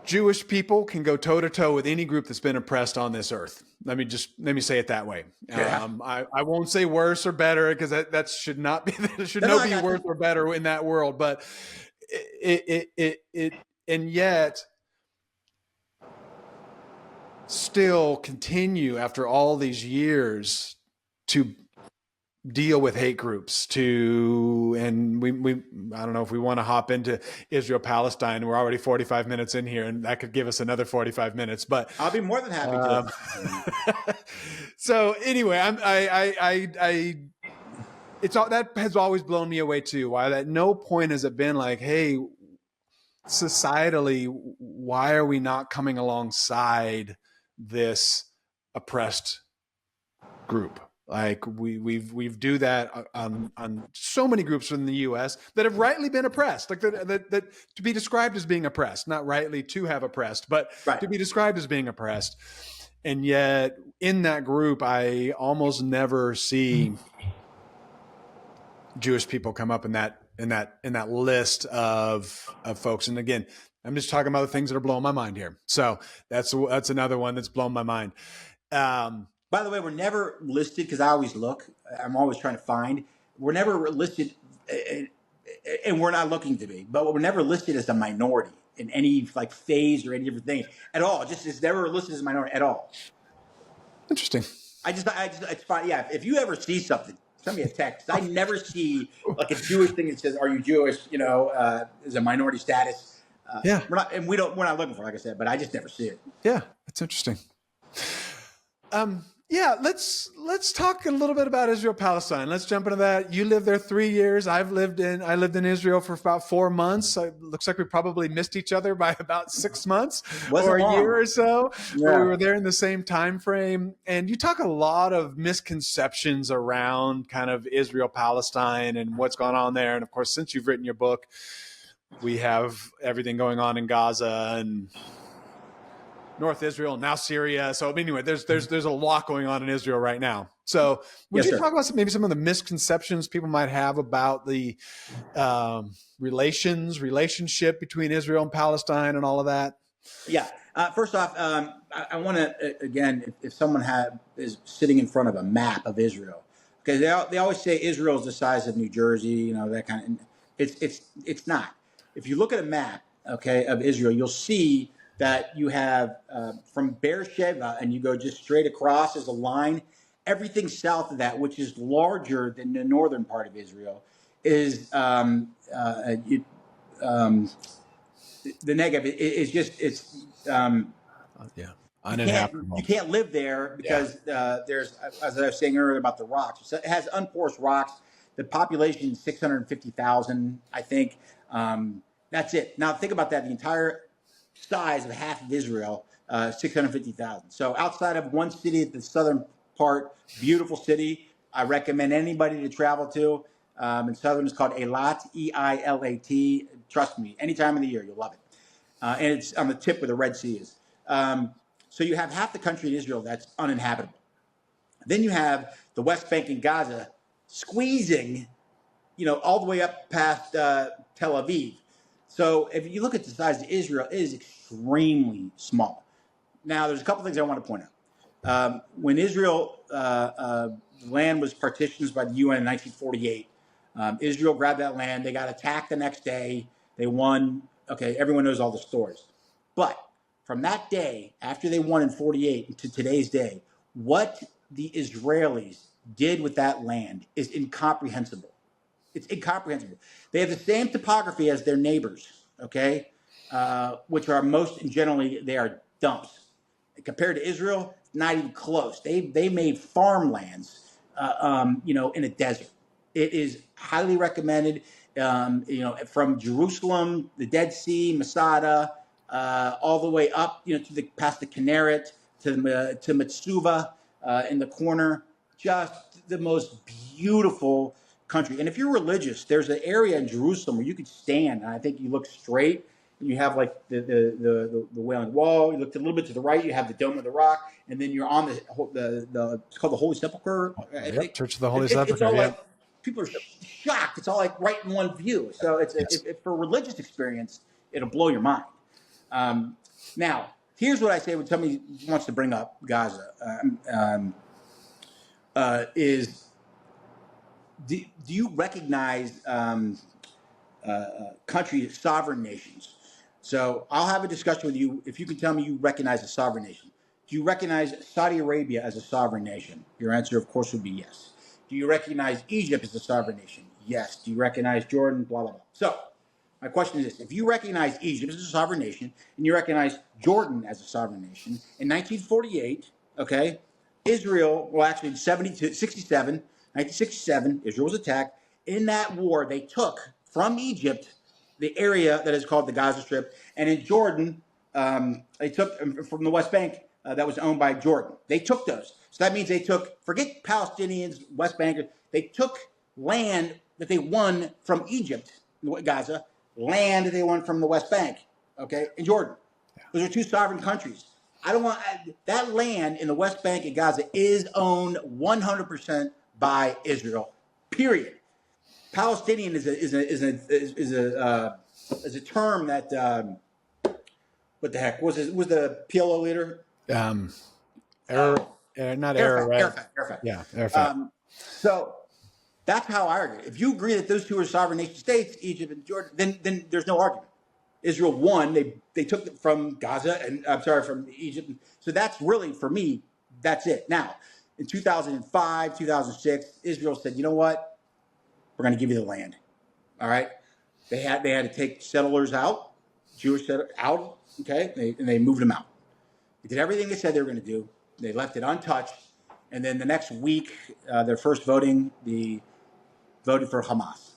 S1: Jewish people can go toe to toe with any group that's been oppressed on this earth. Let me say it that way.
S2: Yeah.
S1: I won't say worse or better, because that should not be, there should
S2: No,
S1: no be worse or better in that world. But it and yet still continue after all these years to deal with hate groups, and we I don't know if we want to hop into Israel Palestine. We're already 45 minutes in here, and that could give us another 45 minutes, but
S2: I'll be more than happy to.
S1: So anyway, it's all that has always blown me away too. Why at no point has it been like, hey, societally, why are we not coming alongside this oppressed group? Like, we've do that on so many groups in the U.S. that have rightly been oppressed, like that to be described as being oppressed, not rightly to have oppressed, but
S2: Right.
S1: to be described as being oppressed. And yet in that group, I almost never see Jewish people come up in that list of folks. And again, I'm just talking about the things that are blowing my mind here. So that's another one that's blown my mind.
S2: By the way, we're never listed, because I always look. I'm always trying to find. We're never listed, and we're not looking to be. But we're never listed as a minority in any like phase or any different thing at all. Just it's never listed as a minority at all.
S1: Interesting.
S2: I just it's fine. Yeah, if you ever see something, send me a text. I never see like a Jewish thing that says, "Are you Jewish?" You know, as a minority status.
S1: Yeah,
S2: we're not looking for it, like I said, but I just never see it.
S1: Yeah, that's interesting. Yeah, let's talk a little bit about Israel Palestine. Let's jump into that. You lived there 3 years. I lived in Israel for about 4 months. It looks like we probably missed each other by about 6 months or a year or so.
S2: Yeah.
S1: But we were there in the same time frame. And you talk a lot of misconceptions around kind of Israel Palestine and what's going on there. And of course, since you've written your book, we have everything going on in Gaza and North Israel, now Syria. So anyway, there's a lot going on in Israel right now. So would you talk about maybe some of the misconceptions people might have about the relationship between Israel and Palestine and all of that?
S2: Yeah. First off, I want to, again, if someone is sitting in front of a map of Israel, because they always say Israel is the size of New Jersey, you know, that kind of, it's not. If you look at a map, okay, of Israel, you'll see that you have from Beersheba, and you go just straight across as a line. Everything south of that, which is larger than the northern part of Israel, is the Negev. It's just
S1: uninhabitable.
S2: You can't live there because there's, as I was saying earlier about the rocks, it has unforced rocks. The population is 650,000, I think. That's it. Now think about that. The entire size of half of Israel, 650,000. So outside of one city at the southern part, beautiful city, I recommend anybody to travel to. and southern is called Eilat, E-I-L-A-T. Trust me, any time of the year, you'll love it. And it's on the tip where the Red Sea is. So you have half the country in Israel that's uninhabitable. Then you have the West Bank and Gaza squeezing, all the way up past Tel Aviv. So if you look at the size of Israel, it is extremely small. Now, there's a couple things I want to point out. When Israel, the land was partitioned by the UN in 1948, Israel grabbed that land. They got attacked the next day. They won. Okay, everyone knows all the stories. But from that day, after they won in 48 to today's day, what the Israelis did with that land is incomprehensible. It's incomprehensible. They have the same topography as their neighbors, okay, which are generally they are dumps. Compared to Israel, not even close. They made farmlands, in a desert. It is highly recommended. From Jerusalem, the Dead Sea, Masada, all the way up, past the Kinneret to Mitsuva in the corner. Just the most beautiful country. And if you're religious, there's an area in Jerusalem where you could stand, and I think you look straight. You have like the Wailing Wall. You look a little bit to the right. You have the Dome of the Rock, and then you're on the it's called the Holy Sepulchre.
S1: Yep, Church of the Holy Sepulchre.
S2: It's all like people are shocked. It's all like right in one view. So it's if for a religious experience, it'll blow your mind. Now, here's what I say when somebody wants to bring up Gaza. Is do you recognize countries, sovereign nations? So I'll have a discussion with you if you can tell me you recognize a sovereign nation. Do you recognize Saudi Arabia as a sovereign nation? Your answer, of course, would be yes. Do you recognize Egypt as a sovereign nation? Yes. Do you recognize Jordan? Blah, blah, blah. So my question is this. If you recognize Egypt as a sovereign nation and you recognize Jordan as a sovereign nation, in 1948, okay, Israel, well, actually in 1967, Israel was attacked. In that war, they took from Egypt the area that is called the Gaza Strip, and in Jordan, they took from the West Bank that was owned by Jordan. They took those. So that means they took, forget Palestinians, West Bank, they took land that they won from Egypt, Gaza, land that they won from the West Bank, okay, in Jordan. Those are two sovereign countries. I don't want that land in the West Bank and Gaza is owned 100% by Israel. Period. Palestinian is a term that what the heck was the PLO leader?
S1: Not error, right?
S2: Arafat.
S1: Yeah, Arafat.
S2: So that's how I argue. If you agree that those two are sovereign nation states, Egypt and Jordan, then there's no argument. Israel won. They took it from Gaza and from Egypt. So that's really, for me, that's it. Now, in 2005, 2006, Israel said, you know what? We're going to give you the land. All right. They had to take settlers out, Jewish settlers out. Okay. And they moved them out. They did everything they said they were going to do. They left it untouched. And then the next week, their first voting, they voted for Hamas.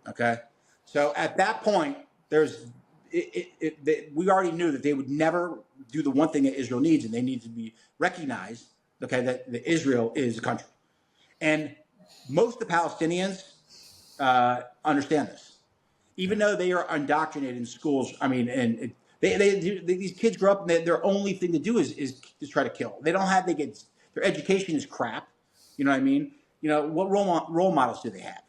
S2: Okay. So at that point, we already knew that they would never do the one thing that Israel needs, and they need to be recognized, okay, that Israel is a country. And most of the Palestinians understand this, even though they are indoctrinated in schools. I mean, and these kids grow up, and their only thing to do is try to kill. They don't have, their education is crap. You know what I mean? What role models do they have?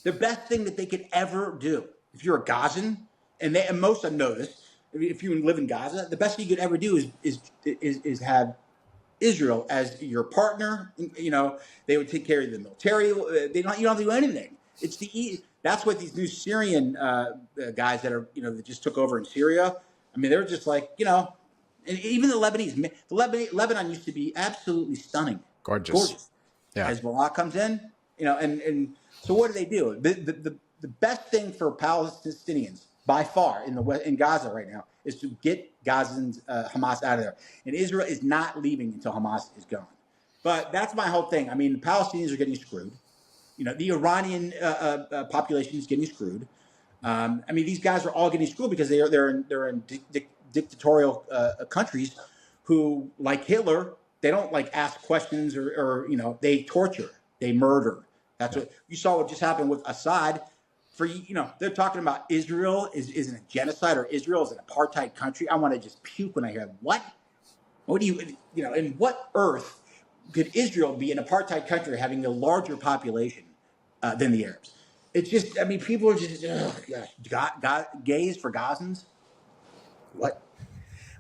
S2: The best thing that they could ever do, if you're a Gazan, and most of them know this, if you live in Gaza, the best thing you could ever do is have Israel as your partner. They would take care of the military. You don't have to do anything. That's what these new Syrian guys that are that just took over in Syria. I mean, they're just like and even the Lebanese. Lebanon used to be absolutely stunning, gorgeous. Yeah. Hezbollah comes in, and so what do? The best thing for Palestinians by far in Gaza right now is to get Gazans, Hamas out of there. And Israel is not leaving until Hamas is gone. But that's my whole thing. I mean, the Palestinians are getting screwed. The Iranian population is getting screwed. I mean, these guys are all getting screwed because they're in dictatorial countries who, like Hitler, they don't ask questions or they torture, they murder. That's what you saw. What just happened with Assad. They're talking about Israel isn't a genocide, or Israel is an apartheid country. I want to just puke when I hear what. What do in what earth could Israel be an apartheid country having a larger population than the Arabs? It's just, I mean, people are just, gays for Gazans. What?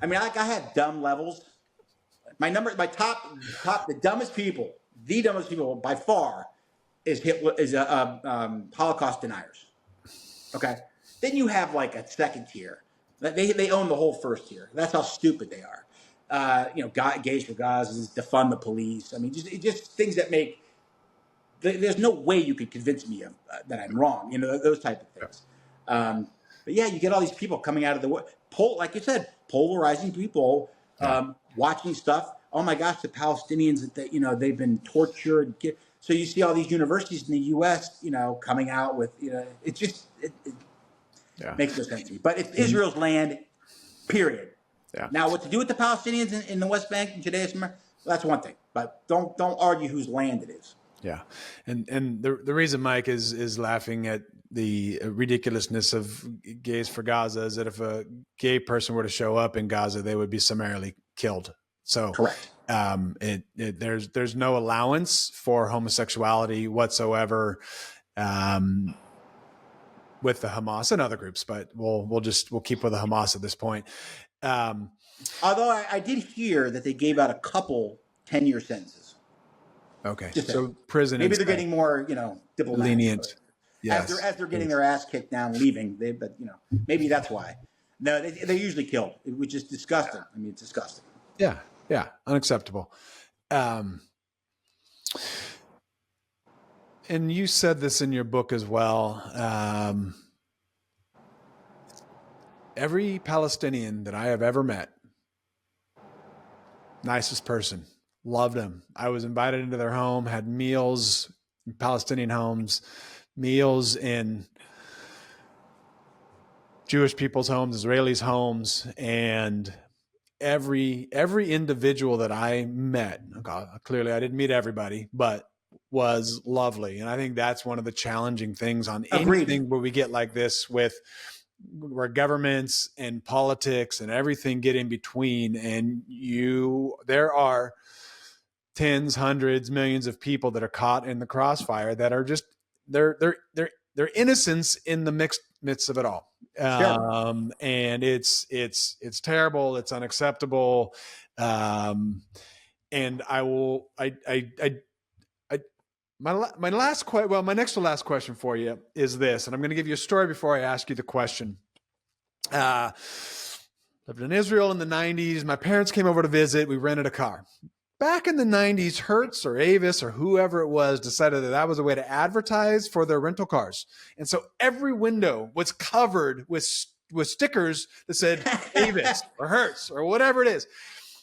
S2: I mean, I have dumb levels. My the dumbest people, by far, is Holocaust deniers. Okay, then you have like a second tier. They own the whole first tier. That's how stupid they are. Gays for Gazans, defund the police. I mean, just things that make. There's no way you could convince me of that I'm wrong. Those type of things. But yeah, you get all these people coming out of like you said, polarizing people, watching stuff. Oh my gosh, the Palestinians that they've been tortured. So you see all these universities in the U.S. coming out with it just makes no sense to me. But it's Israel's land, period. Yeah. Now, what to do with the Palestinians in the West Bank and Judea, that's one thing. But don't argue whose land it is.
S1: Yeah, and the reason Mike is laughing at the ridiculousness of gays for Gaza is that if a gay person were to show up in Gaza, they would be summarily killed. So
S2: correct.
S1: There's no allowance for homosexuality whatsoever with the Hamas and other groups, but we'll keep with the Hamas at this point.
S2: Although I did hear that they gave out a couple 10-year sentences.
S1: Okay, so prison.
S2: Maybe they're getting more, diplomatic.
S1: Lenient. Yes.
S2: As they're getting their ass kicked down, leaving. But maybe that's why. No, they're usually killed, which is disgusting. I mean, it's disgusting.
S1: Yeah, unacceptable. And you said this in your book as well. Every Palestinian that I have ever met, nicest person, loved them. I was invited into their home, had meals in Palestinian homes, meals in Jewish people's homes, Israelis' homes, and every individual that I met, clearly I didn't meet everybody, but was lovely. And I think that's one of the challenging things on anything where we get like this with where governments and politics and everything get in between, and there are tens, hundreds, millions of people that are caught in the crossfire that are just their innocence in the midst of it all. Sure. And it's terrible. It's unacceptable. And my next to last question for you is this, and I'm going to give you a story before I ask you the question. Lived in Israel in the 90s. My parents came over to visit. We rented a car. Back in the 90s, Hertz or Avis or whoever it was decided that was a way to advertise for their rental cars. And so every window was covered with stickers that said Avis or Hertz or whatever it is.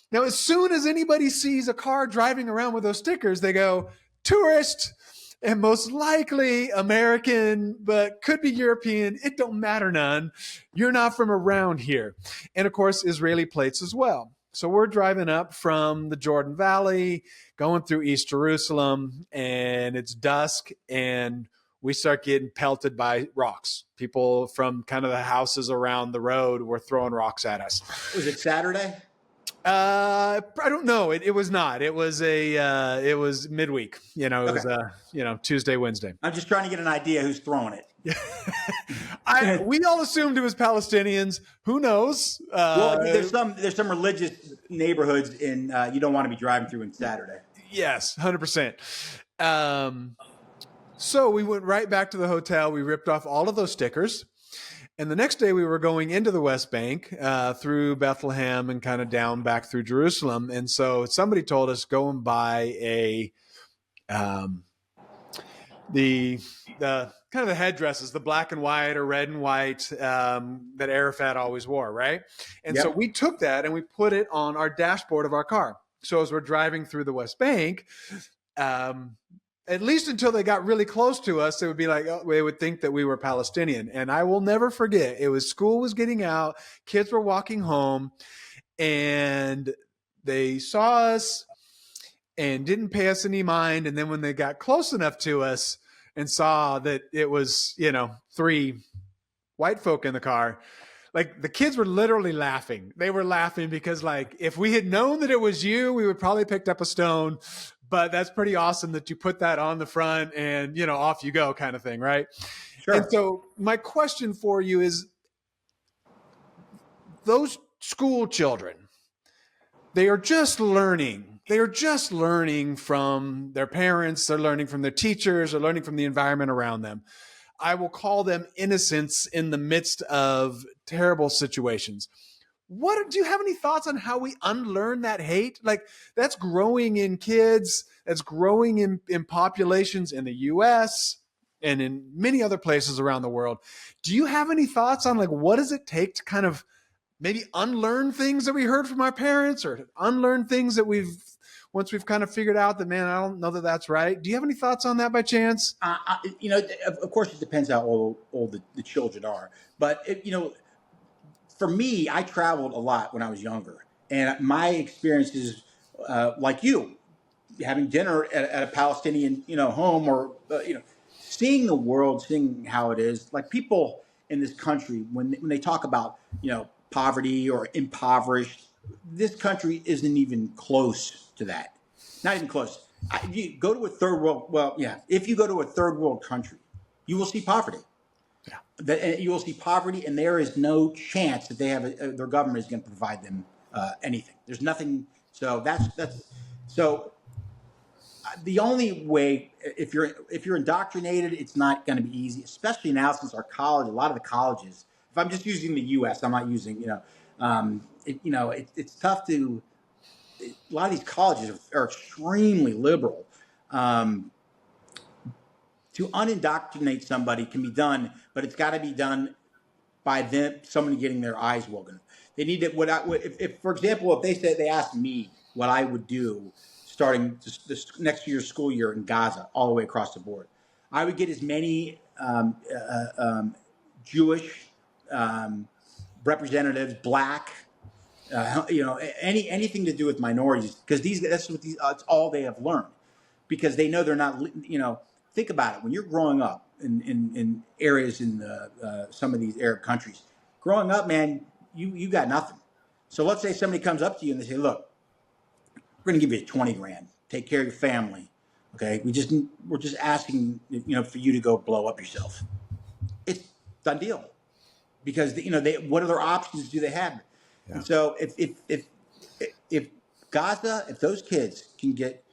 S1: Now, as soon as anybody sees a car driving around with those stickers, they go, tourist, and most likely American, but could be European. It don't matter none. You're not from around here. And of course, Israeli plates as well. So we're driving up from the Jordan Valley, going through East Jerusalem, and it's dusk, and we start getting pelted by rocks. People from kind of the houses around the road were throwing rocks at us.
S2: Was it Saturday?
S1: I don't know. It was not. It was it was midweek. It was Tuesday, Wednesday.
S2: I'm just trying to get an idea who's throwing it.
S1: We all assumed it was Palestinians. Who knows?
S2: Well, there's some religious neighborhoods in you don't want to be driving through on Saturday.
S1: Yes, 100%. So we went right back to the hotel. We ripped off all of those stickers. And the next day we were going into the West Bank through Bethlehem and kind of down back through Jerusalem. And so somebody told us, go and buy the kind of the headdresses, the black and white or red and white that Arafat always wore, right? And so we took that and we put it on our dashboard of our car. So as we're driving through the West Bank, at least until they got really close to us, they would be like, they would think that we were Palestinian. And I will never forget, school was getting out, kids were walking home, and they saw us and didn't pay us any mind. And then when they got close enough to us, and saw that it was, you know, 3 white folk in the car, like the kids were literally laughing. They were laughing because, like, if we had known that it was you, we would probably picked up a stone. But that's pretty awesome that you put that on the front and, you know, off you go kind of thing, right? And
S2: Sure.
S1: so my question for you is, those school children, they are just learning. They are just learning from their parents. They're learning from their teachers. They're learning from the environment around them. I will call them innocents in the midst of terrible situations. What do you have any thoughts on how we unlearn that hate? Like, that's growing in kids, that's growing in populations in the US and in many other places around the world. Do you have any thoughts on, like, what does it take to kind of maybe unlearn things that we heard from our parents, or unlearn things that once we've kind of figured out that, man, I don't know that that's right? Do you have any thoughts on that by chance?
S2: You know, of course, it depends how old the children are. But, you know, for me, I traveled a lot when I was younger. And my experiences, like you, having dinner at a Palestinian, you know, home, or, you know, seeing the world, seeing how it is. Like, people in this country, when they talk about, you know, poverty or impoverished, this country isn't even close to that. Not even close. You go to a third world, well, yeah, if you go to a third world country, you will see poverty. You will see poverty, and there is no chance that they have their government is going to provide them anything. There's nothing. So that's so the only way, if you're indoctrinated, it's not going to be easy, especially now since our college, a lot of the colleges. If I'm just using the U.S., I'm not using, it's tough to. A lot of these colleges are extremely liberal. Um, to unindoctrinate somebody can be done, but it's got to be done by them, somebody getting their eyes woken. They need to. If for example, if they asked me what I would do starting this next year's school year in Gaza, all the way across the board, I would get as many Jewish representatives, black, anything to do with minorities, because that's all they have learned, because they know they're not, think about it. When you're growing up in areas in some of these Arab countries, growing up, man, you got nothing. So let's say somebody comes up to you and they say, look, we're going to give you 20 grand, take care of your family. Okay. We're just asking, for you to go blow up yourself. It's done deal, because what other options do they have? Yeah. And so if Gaza, if those kids can get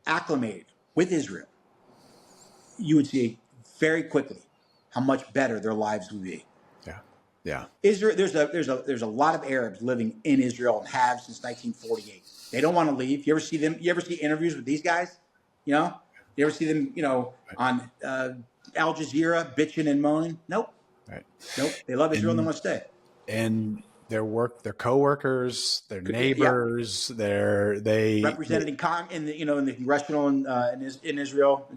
S2: acclimated with Israel, you would see very quickly how much better their lives would be.
S1: Yeah, yeah.
S2: Israel, there's a lot of Arabs living in Israel and have since 1948. They don't want to leave. You ever see them? You ever see interviews with these guys? You ever see them? On Al Jazeera bitching and moaning? Nope.
S1: Right.
S2: Nope. They love Israel and they want to stay.
S1: And their coworkers, their neighbors, they
S2: representing in the congressional in Israel.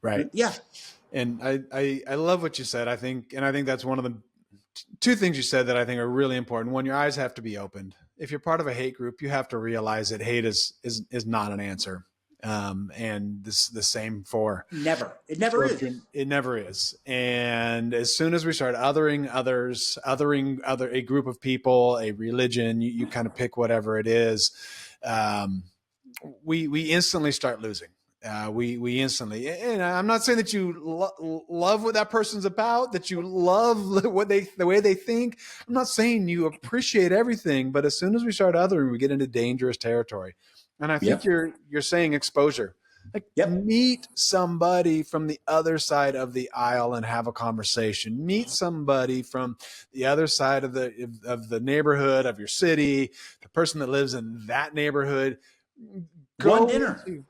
S1: Right.
S2: Yeah.
S1: And I love what you said. I think that's one of the two things you said that I think are really important. One, your eyes have to be opened. If you're part of a hate group, you have to realize that hate is not an answer. And this the same for
S2: it never is.
S1: It never is. And as soon as we start othering others, a group of people, a religion, you kind of pick whatever it is, we instantly start losing. We instantly, and I'm not saying that you love what that person's about, that you love the way they think. I'm not saying you appreciate everything, but as soon as we start othering, we get into dangerous territory. And I think you're saying exposure. Like, meet somebody from the other side of the aisle and have a conversation. Meet somebody from the other side of the neighborhood of your city, the person that lives in that neighborhood.
S2: One dinner. You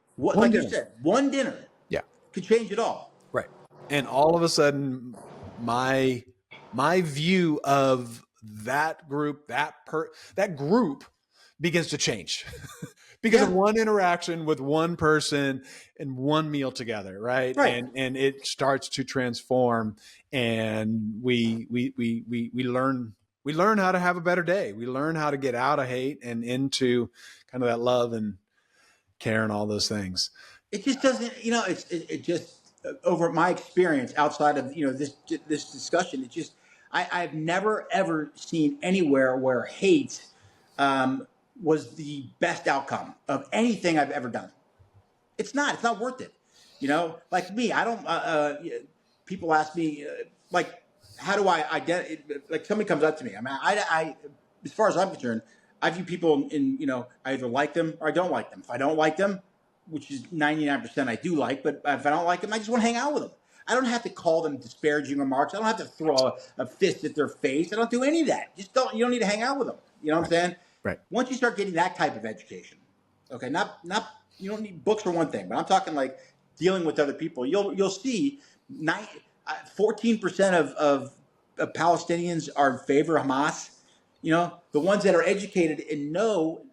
S2: said, one dinner.
S1: Yeah.
S2: Could change it all.
S1: Right. And all of a sudden, my view of that group, that group begins to change because of one interaction with one person and one meal together. Right. And it starts to transform, and we learn how to have a better day. We learn how to get out of hate and into kind of that love and care and all those things.
S2: It just doesn't, over my experience outside of this discussion, it's just I've never ever seen anywhere where hate was the best outcome of anything I've ever done. It's not. It's not worth it. Like me, I don't. People ask me like, how do I identify? Like somebody comes up to me. I mean, as far as I'm concerned, I view people I either like them or I don't like them. If I don't like them, which is 99% I do like, but if I don't like them, I just want to hang out with them. I don't have to call them disparaging remarks. I don't have to throw a fist at their face. I don't do any of that. Just don't. You don't need to hang out with them. You know what I'm saying?
S1: Right.
S2: Once you start getting that type of education, okay, not you don't need books for one thing, but I'm talking like dealing with other people. You'll see 14% of Palestinians are in favor of Hamas. The ones that are educated and know.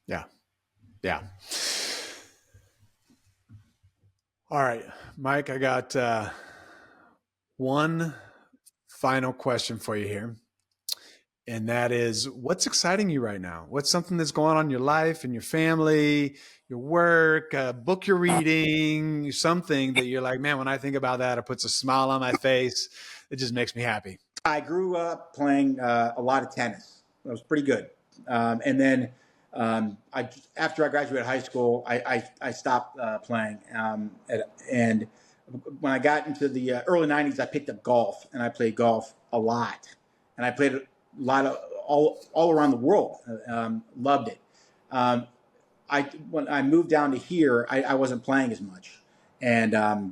S1: Yeah. Yeah. All right, Mike, I got one final question for you here. And that is, what's exciting you right now? What's something that's going on in your life and your family, your work, a book you're reading, something that you're like, man, when I think about that, it puts a smile on my face. It just makes me happy.
S2: I grew up playing a lot of tennis. I was pretty good. And then after I graduated high school, I stopped playing. And when I got into the early 90s, I picked up golf, and I played golf a lot. And I played a lot of all around the world. Loved it. When I moved down to here, I wasn't playing as much. And I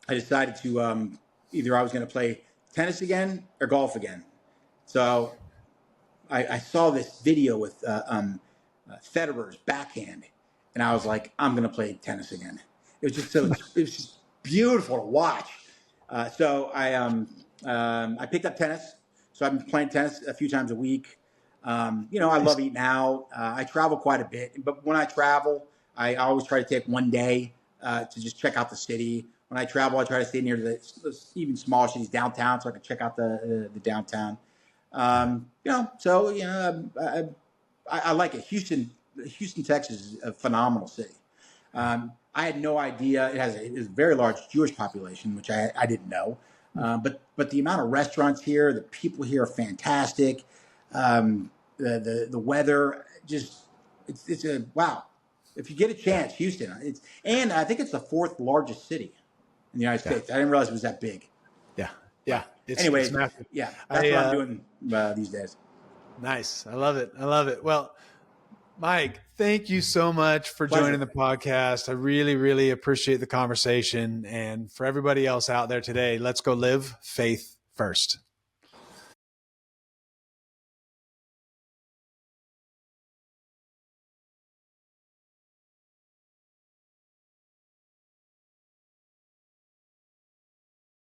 S2: decided to either I was going to play tennis again or golf again. So I saw this video with Federer's backhand, and I was like, I'm going to play tennis again. It was just beautiful to watch. So I picked up tennis. So I've been playing tennis a few times a week. I love eating out. I travel quite a bit, but when I travel, I always try to take one day to just check out the city. When I travel, I try to stay near the even smaller cities downtown, so I can check out the downtown. I like it. Houston, Texas is a phenomenal city. I had no idea it has a very large Jewish population, which I didn't know. But the amount of restaurants here, the people here are fantastic. The weather, just it's a wow. If you get a chance, Houston, and I think it's the fourth largest city in the United States. I didn't realize it was that big.
S1: Yeah.
S2: Anyway,
S1: it's massive.
S2: Yeah, that's what I'm doing these days.
S1: Nice. I love it. Well, Mike, thank you so much for joining the podcast. I really, really appreciate the conversation. And for everybody else out there today, let's go live faith first.